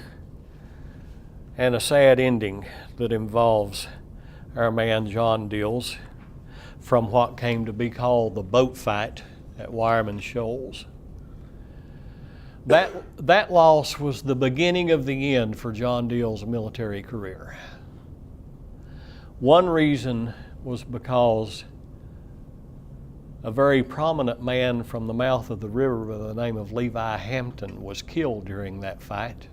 and a sad ending that involves our man John Dills. from what came to be called the boat fight at Wireman Shoals. That loss was the beginning of the end for John Dill's military career. One reason was because a very prominent man from the mouth of the river by the name of Levi Hampton was killed during that fight.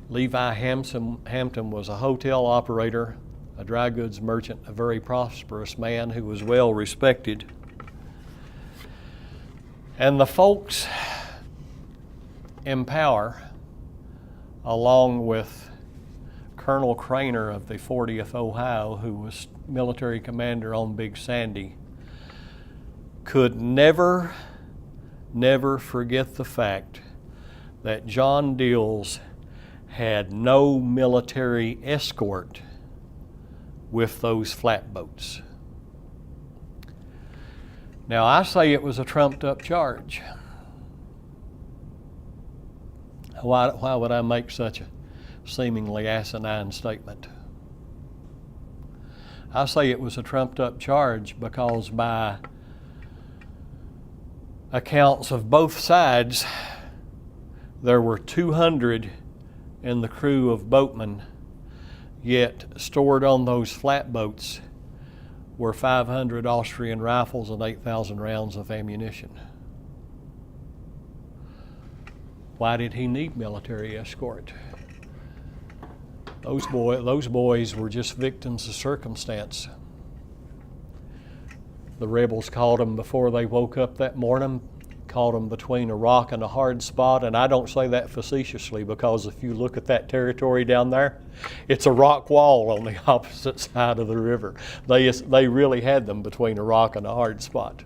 Levi Hampton was a hotel operator, a dry goods merchant, a very prosperous man who was well respected. And the folks in power, along with Colonel Craner of the 40th Ohio, who was military commander on Big Sandy, could never forget the fact that John Dills had no military escort with those flatboats. Now, I say it was a trumped-up charge. Why would I make such a seemingly asinine statement? I say it was a trumped-up charge because by accounts of both sides, there were 200 in the crew of boatmen, yet stored on those flatboats were 500 Austrian rifles and 8,000 rounds of ammunition. Why did he need military escort? Those boys were just victims of circumstance. The rebels caught them before they woke up that morning, caught them between a rock and a hard spot, and I don't say that facetiously because if you look at that territory down there, it's a rock wall on the opposite side of the river. They really had them between a rock and a hard spot.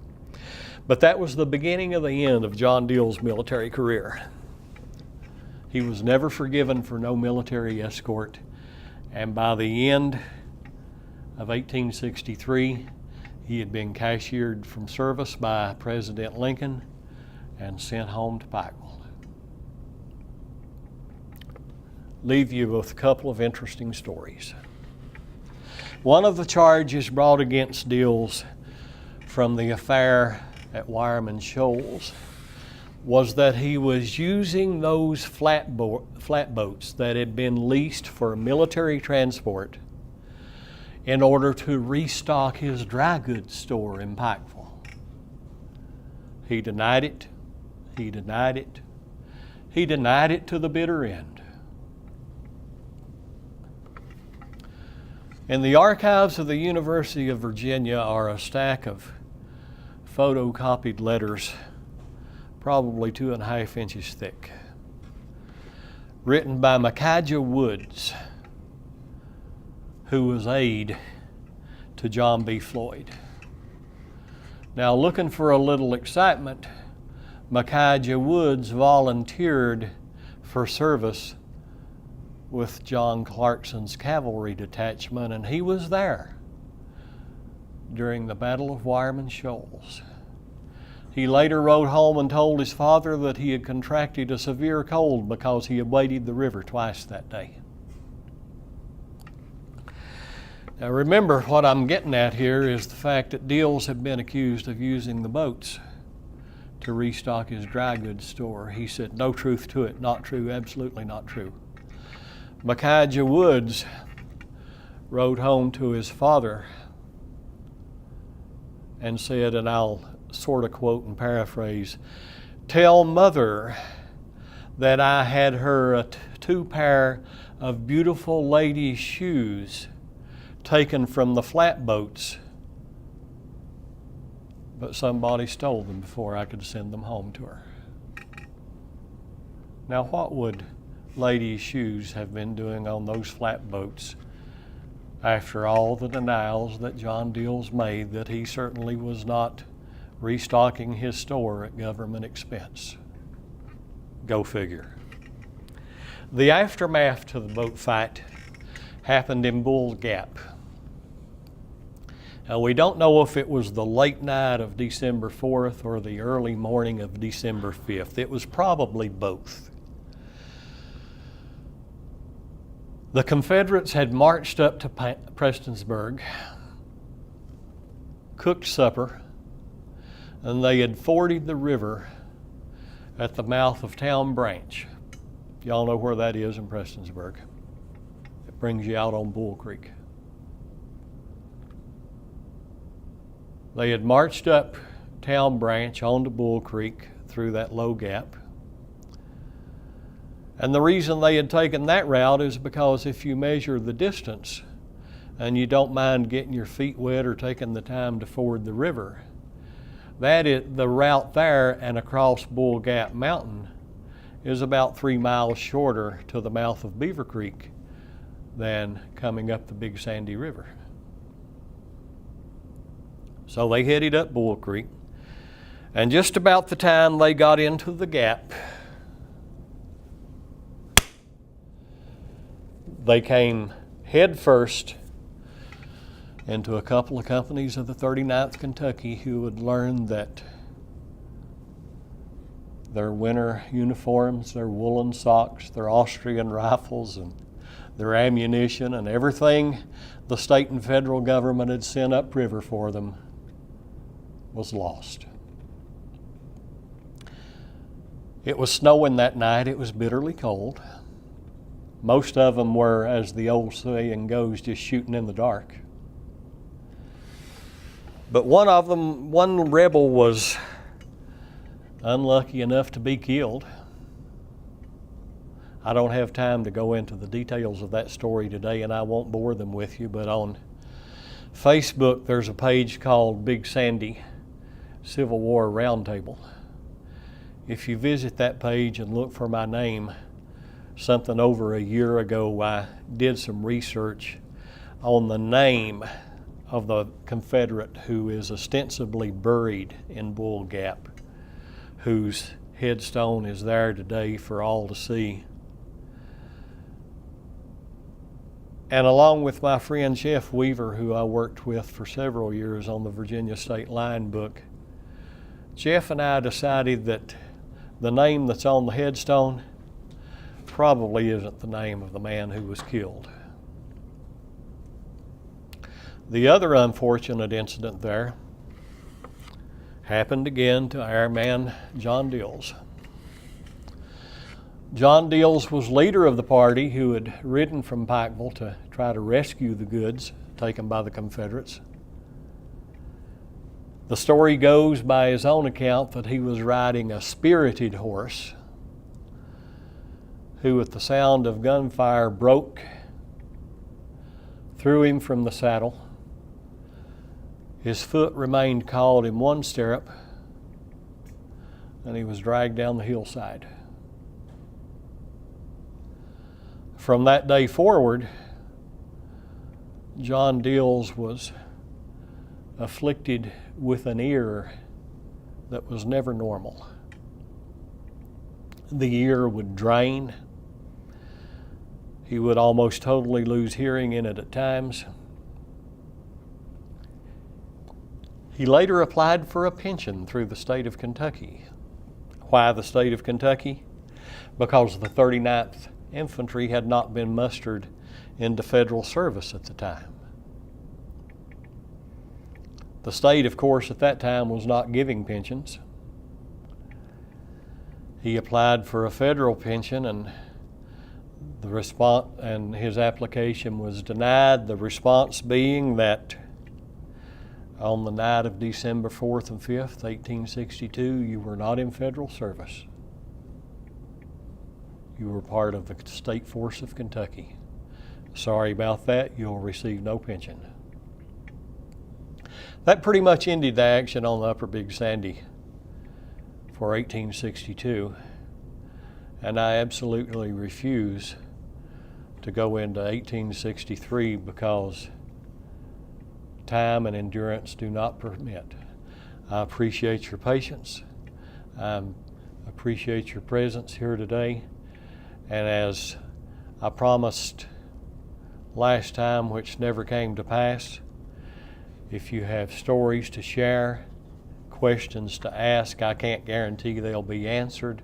But that was the beginning of the end of John Dill's military career. He was never forgiven for no military escort, and by the end of 1863, he had been cashiered from service by President Lincoln and sent home to Pikeville. Leave you with a couple of interesting stories. One of the charges brought against Dills from the affair at Wireman Shoals was that he was using those flatboats that had been leased for military transport in order to restock his dry goods store in Pikeville. He denied it. He denied it. He denied it to the bitter end. In the archives of the University of Virginia are a stack of photocopied letters, probably 2.5 inches thick, written by Micaiah Woods, who was aide to John B. Floyd. Now, looking for a little excitement, Micaiah Woods volunteered for service with John Clarkson's cavalry detachment, and he was there during the Battle of Wireman Shoals. He later rode home and told his father that he had contracted a severe cold because he had waded the river twice that day. Now remember, what I'm getting at here is the fact that Dills had been accused of using the boats to restock his dry goods store. He said, no truth to it, not true, absolutely not true. Micaiah Woods rode home to his father and said, and I'll sort of quote and paraphrase, tell mother that I had her 2 pair of beautiful ladies' shoes taken from the flatboats, but somebody stole them before I could send them home to her. Now, what would ladies' shoes have been doing on those flatboats after all the denials that John Dills made that he certainly was not restocking his store at government expense? Go figure. The aftermath to the boat fight happened in Bull's Gap. Now, we don't know if it was the late night of December 4th or the early morning of December 5th. It was probably both. The Confederates had marched up to Prestonsburg cooked supper, and they had forded the river at the mouth of Town Branch. Y'all know where that is in Prestonsburg. It brings you out on Bull Creek. They had marched up Town Branch onto Bull Creek through that low gap. And the reason they had taken that route is because if you measure the distance and you don't mind getting your feet wet or taking the time to ford the river, that is the route there and across Bull Gap Mountain is about 3 miles shorter to the mouth of Beaver Creek than coming up the Big Sandy River. So they headed up Bull Creek, and just about the time they got into the gap, they came head first into a couple of companies of the 39th Kentucky who had learned that their winter uniforms, their woolen socks, their Austrian rifles, and their ammunition and everything the state and federal government had sent upriver for them was lost. It was snowing that night. It was bitterly cold. Most of them were, as the old saying goes, just shooting in the dark. But one rebel was unlucky enough to be killed. I don't have time to go into the details of that story today, and I won't bore them with you, but on Facebook there's a page called Big Sandy Civil War Roundtable. If you visit that page and look for my name, something over a year ago I did some research on the name of the Confederate who is ostensibly buried in Bull Gap, whose headstone is there today for all to see. And along with my friend Jeff Weaver, who I worked with for several years on the Virginia State Line book, Jeff and I decided that the name that's on the headstone probably isn't the name of the man who was killed. The other unfortunate incident there happened again to our man John Dills. John Dills was leader of the party who had ridden from Pikeville to try to rescue the goods taken by the Confederates. The story goes by his own account that he was riding a spirited horse who, at the sound of gunfire, broke, threw him from the saddle. His foot remained caught in one stirrup, and he was dragged down the hillside. From that day forward, John Dills was afflicted with an ear that was never normal. The ear would drain. He would almost totally lose hearing in it at times. He later applied for a pension through the state of Kentucky. Why the state of Kentucky? Because the 39th Infantry had not been mustered into federal service at the time. The state, of course, at that time was not giving pensions. He applied for a federal pension, and his application was denied, the response being that on the night of December 4th and 5th, 1862, you were not in federal service. You were part of the state force of Kentucky. Sorry about that, you'll receive no pension. That pretty much ended the action on the Upper Big Sandy for 1862, and I absolutely refuse to go into 1863 because time and endurance do not permit. I appreciate your patience. I appreciate your presence here today. And as I promised last time, which never came to pass, if you have stories to share, questions to ask, I can't guarantee they'll be answered,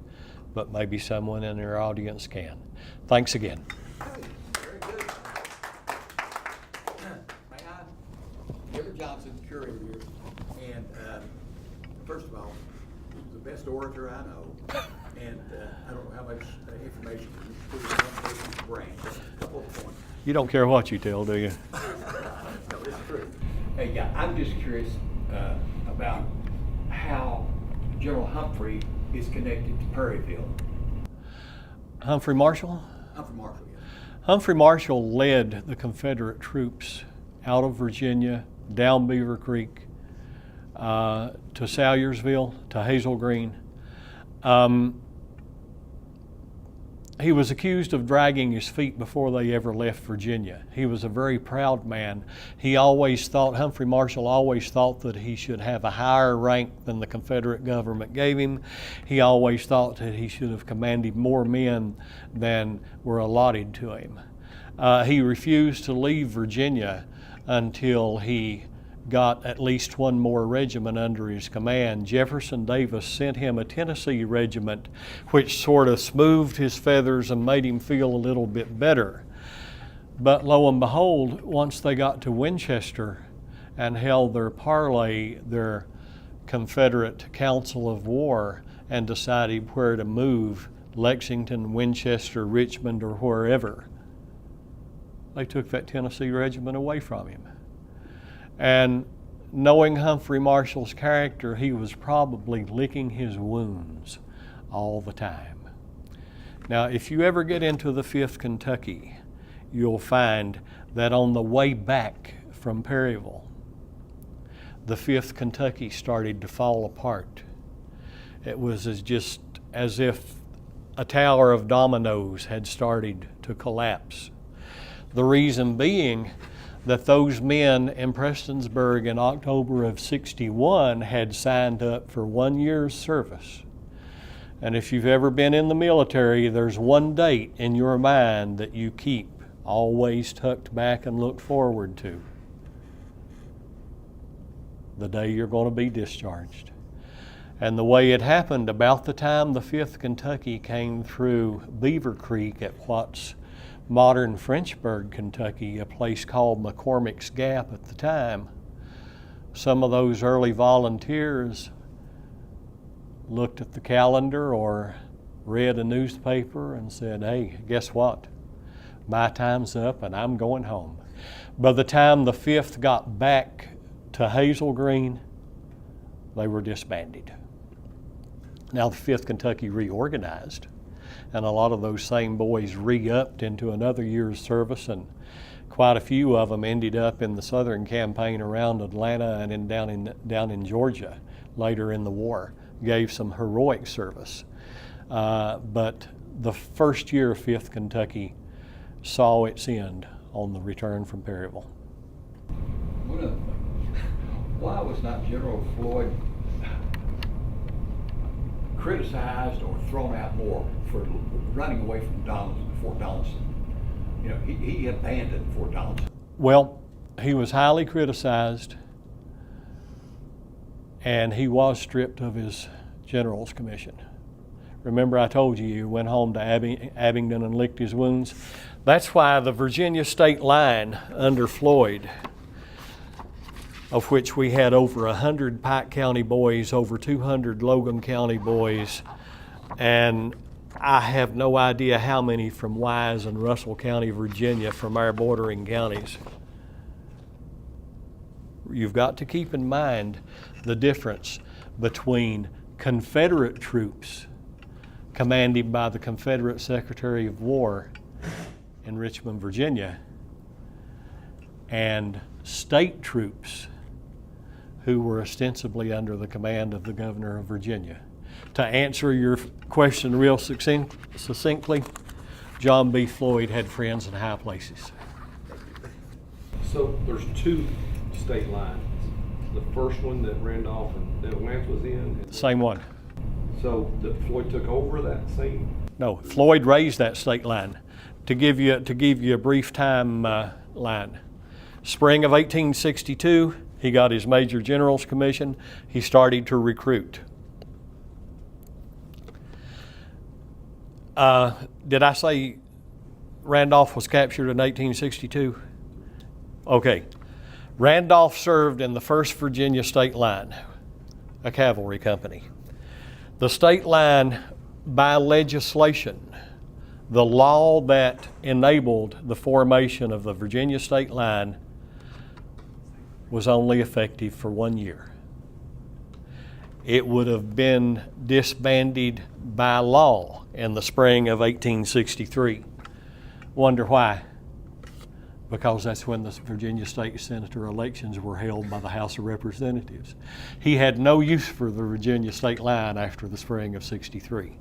but maybe someone in your audience can. Thanks again. Very good. May I? Every Johnson's curator here. best orator I know, and I don't know how much information you put in one person's brain. Just a couple of points. You don't care what you tell, do you? No, it's true. Hey, yeah, I'm just curious about how General Humphrey is connected to Perryville. Humphrey Marshall? Humphrey Marshall, yes. Humphrey Marshall led the Confederate troops out of Virginia, down Beaver Creek, to Salyersville, to Hazel Green. He was accused of dragging his feet before they ever left Virginia. He was a very proud man. Humphrey Marshall always thought that he should have a higher rank than the Confederate government gave him. He always thought that he should have commanded more men than were allotted to him. He refused to leave Virginia until he got at least one more regiment under his command. Jefferson Davis sent him a Tennessee regiment, which sort of smoothed his feathers and made him feel a little bit better. But lo and behold, once they got to Winchester and held their parley, their Confederate Council of War, and decided where to move, Lexington, Winchester, Richmond, or wherever, they took that Tennessee regiment away from him. And knowing Humphrey Marshall's character, he was probably licking his wounds all the time. Now, if you ever get into the 5th Kentucky, you'll find that on the way back from Perryville, the 5th Kentucky started to fall apart. It was just as if a tower of dominoes had started to collapse. The reason being that those men in Prestonsburg in October of '61 had signed up for 1 year's service. And if you've ever been in the military, there's one date in your mind that you keep always tucked back and look forward to: the day you're going to be discharged. And the way it happened, about the time the 5th Kentucky came through Beaver Creek at what's modern Frenchburg, Kentucky, a place called McCormick's Gap at the time, some of those early volunteers looked at the calendar or read a newspaper and said, "Hey, guess what? My time's up and I'm going home." By the time the 5th got back to Hazel Green, they were disbanded. Now the 5th Kentucky reorganized, and a lot of those same boys re-upped into another year's service, and quite a few of them ended up in the Southern campaign around Atlanta and down in Georgia later in the war, gave some heroic service. But the first year of 5th Kentucky saw its end on the return from Perryville. One other thing, why was not General Floyd criticized or thrown out more for running away from Fort Donelson? You know, he abandoned Fort Donelson. Well, he was highly criticized, and he was stripped of his general's commission. Remember I told you he went home to Abingdon and licked his wounds? That's why the Virginia state line under Floyd, of which we had over 100 Pike County boys, over 200 Logan County boys, and I have no idea how many from Wise and Russell County, Virginia, from our bordering counties. You've got to keep in mind the difference between Confederate troops commanded by the Confederate Secretary of War in Richmond, Virginia, and state troops who were ostensibly under the command of the governor of Virginia. To answer your question real succinctly, John B. Floyd had friends in high places. So there's two state lines. The first one that Randolph and Atlanta was in. Same one. So that Floyd took over that same? No, Floyd raised that state line. To give you a brief time line. Spring of 1862, he got his Major General's commission. He started to recruit. Did I say Randolph was captured in 1862? Okay. Randolph served in the 1st Virginia State Line, a cavalry company. The state line, by legislation, the law that enabled the formation of the Virginia state line, was only effective for 1 year. It would have been disbanded by law in the spring of 1863. Wonder why? Because that's when the Virginia state senator elections were held by the House of Representatives. He had no use for the Virginia state line after the spring of '63.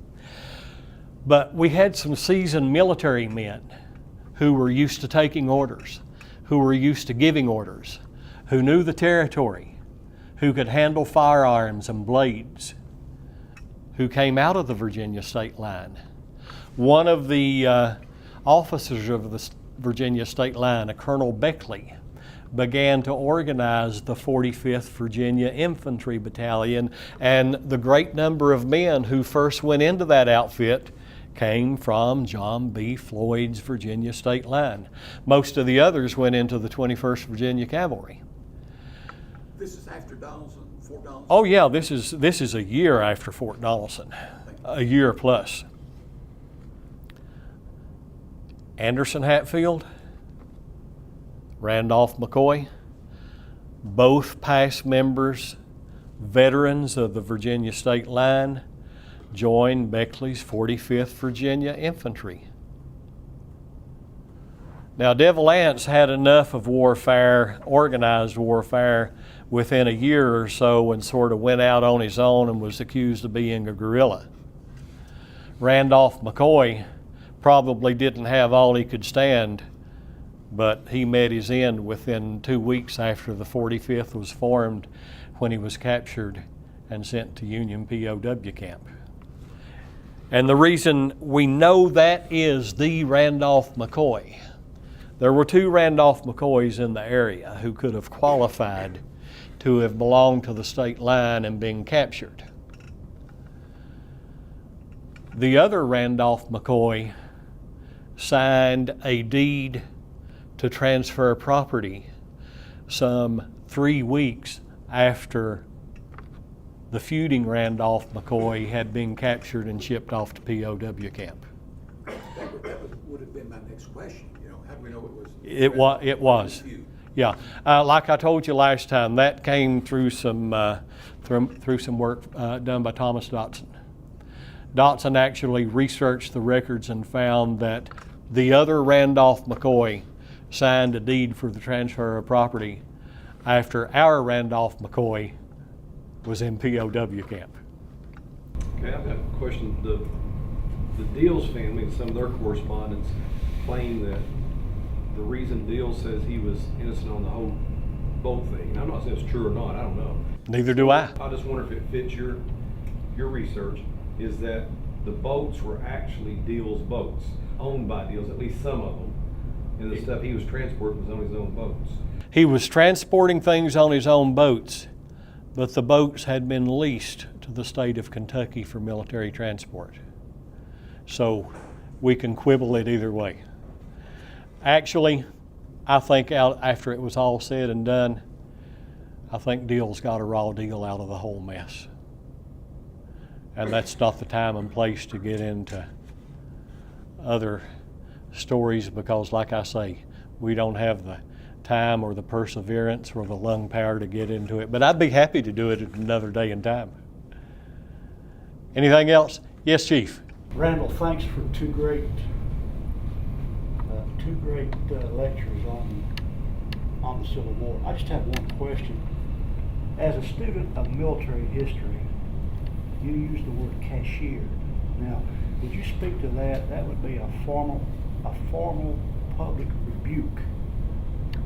But we had some seasoned military men who were used to taking orders, who were used to giving orders, who knew the territory, who could handle firearms and blades, who came out of the Virginia state line. One of the officers of the Virginia state line, a Colonel Beckley, began to organize the 45th Virginia Infantry Battalion, and the great number of men who first went into that outfit came from John B. Floyd's Virginia state line. Most of the others went into the 21st Virginia Cavalry. This is after Donaldson, Fort Donaldson? Oh yeah, this is a year after Fort Donaldson, a year plus. Anderson Hatfield, Randolph McCoy, both past members, veterans of the Virginia state line, joined Beckley's 45th Virginia Infantry. Now, Devil Anse had enough of warfare, organized warfare, within a year or so and sort of went out on his own and was accused of being a guerrilla. Randolph McCoy probably didn't have all he could stand, but he met his end within 2 weeks after the 45th was formed, when he was captured and sent to Union POW camp. And the reason we know that is the Randolph McCoy. There were 2 Randolph McCoys in the area who could have qualified to have belonged to the state line and been captured. The other Randolph McCoy signed a deed to transfer property some 3 weeks after the feuding Randolph McCoy had been captured and shipped off to POW camp. Would have been my next question. You know, how do we know it was? It was. Yeah, like I told you last time, that came through some work done by Thomas Dotson. Dotson actually researched the records and found that the other Randolph McCoy signed a deed for the transfer of property after our Randolph McCoy was in POW camp. Okay, I've got a question. The Deals family and some of their correspondents claim that the reason Deals says he was innocent on the whole boat thing, I'm not saying it's true or not, I don't know. Neither do I. I just wonder if it fits your research, is that the boats were actually Deals boats, owned by Deals, at least some of them, and the stuff he was transporting was on his own boats. He was transporting things on his own boats, but the boats had been leased to the state of Kentucky for military transport. So we can quibble it either way. Actually, I think after it was all said and done, I think Deals got a raw deal out of the whole mess. And that's not the time and place to get into other stories because, like I say, we don't have the time or the perseverance or the lung power to get into it. But I'd be happy to do it at another day and time. Anything else? Yes, Chief. Randall, thanks for two great lectures on the Civil War. I just have one question. As a student of military history, you used the word cashier. Now, would you speak to that? That would be a formal public rebuke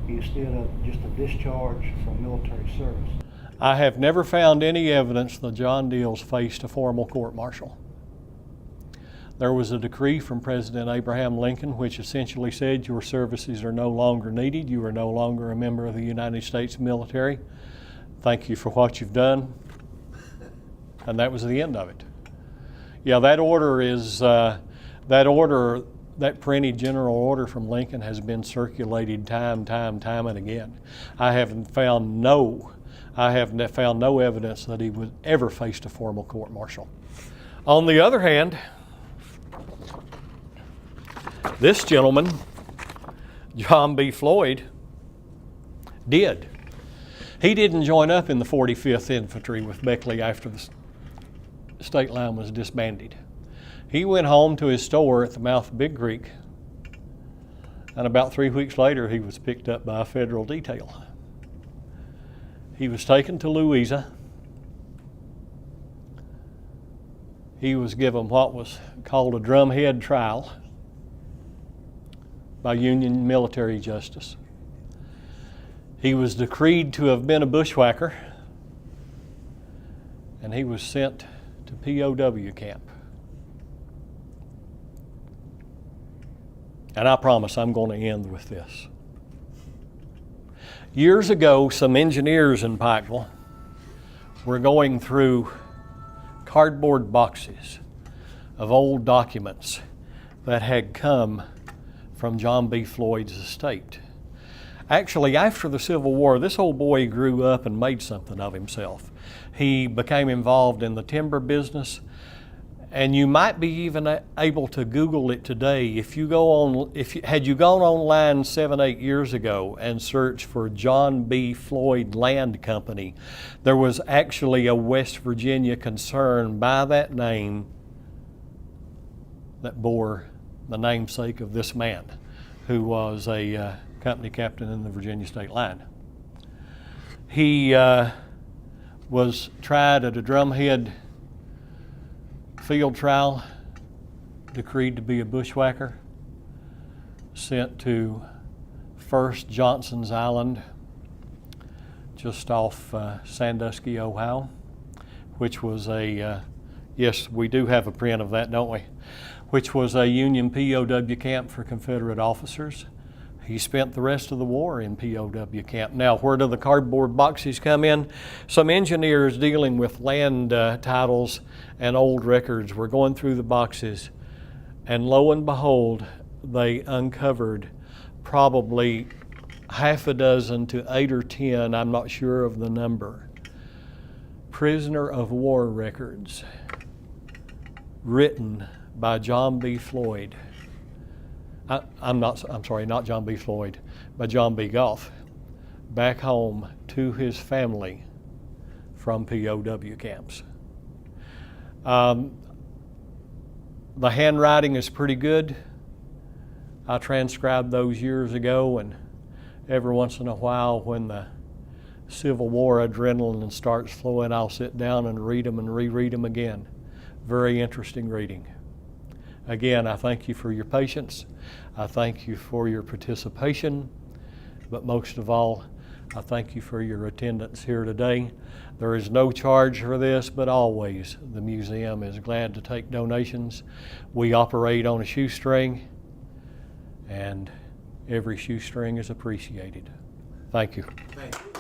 instead of just a discharge from military service. I have never found any evidence that John Deals faced a formal court-martial. There was a decree from President Abraham Lincoln which essentially said your services are no longer needed, you are no longer a member of the United States military. Thank you for what you've done. And that was the end of it. Yeah, that order is, that printed general order from Lincoln has been circulated time and again. I haven't found no I have found no evidence that he would ever faced a formal court-martial. On the other hand, this gentleman, John B. Floyd, did. He didn't join up in the 45th Infantry with Beckley after the state line was disbanded. He went home to his store at the mouth of Big Creek, and about 3 weeks later he was picked up by a federal detail. He was taken to Louisa. He was given what was called a drumhead trial by Union military justice. He was decreed to have been a bushwhacker, and he was sent to POW camp. And I promise I'm going to end with this. Years ago, some engineers in Pikeville were going through cardboard boxes of old documents that had come from John B. Floyd's estate. Actually, after the Civil War, this old boy grew up and made something of himself. He became involved in the timber business, and you might be even able to Google it today. If you go on, had you gone online 7-8 years ago and searched for John B. Floyd Land Company, there was actually a West Virginia concern by that name that bore the namesake of this man, who was a company captain in the Virginia State Line. He was tried at a drumhead field trial, decreed to be a bushwhacker, sent to First Johnson's Island, just off Sandusky, Ohio, which was a, yes, we do have a print of that, don't we? Which was a Union POW camp for Confederate officers. He spent the rest of the war in POW camp. Now, where do the cardboard boxes come in? Some engineers dealing with land titles and old records were going through the boxes, and lo and behold, they uncovered probably half a dozen to 8 or 10, I'm not sure of the number, prisoner of war records written by John B. Floyd. I'm sorry, not John B. Floyd, but John B. Goff, back home to his family from POW camps. The handwriting is pretty good. I transcribed those years ago, and every once in a while when the Civil War adrenaline starts flowing, I'll sit down and read them and reread them again. Very interesting reading. Again, I thank you for your patience. I thank you for your participation, but most of all, I thank you for your attendance here today. There is no charge for this, but always the museum is glad to take donations. We operate on a shoestring, and every shoestring is appreciated. Thank you. Thank you.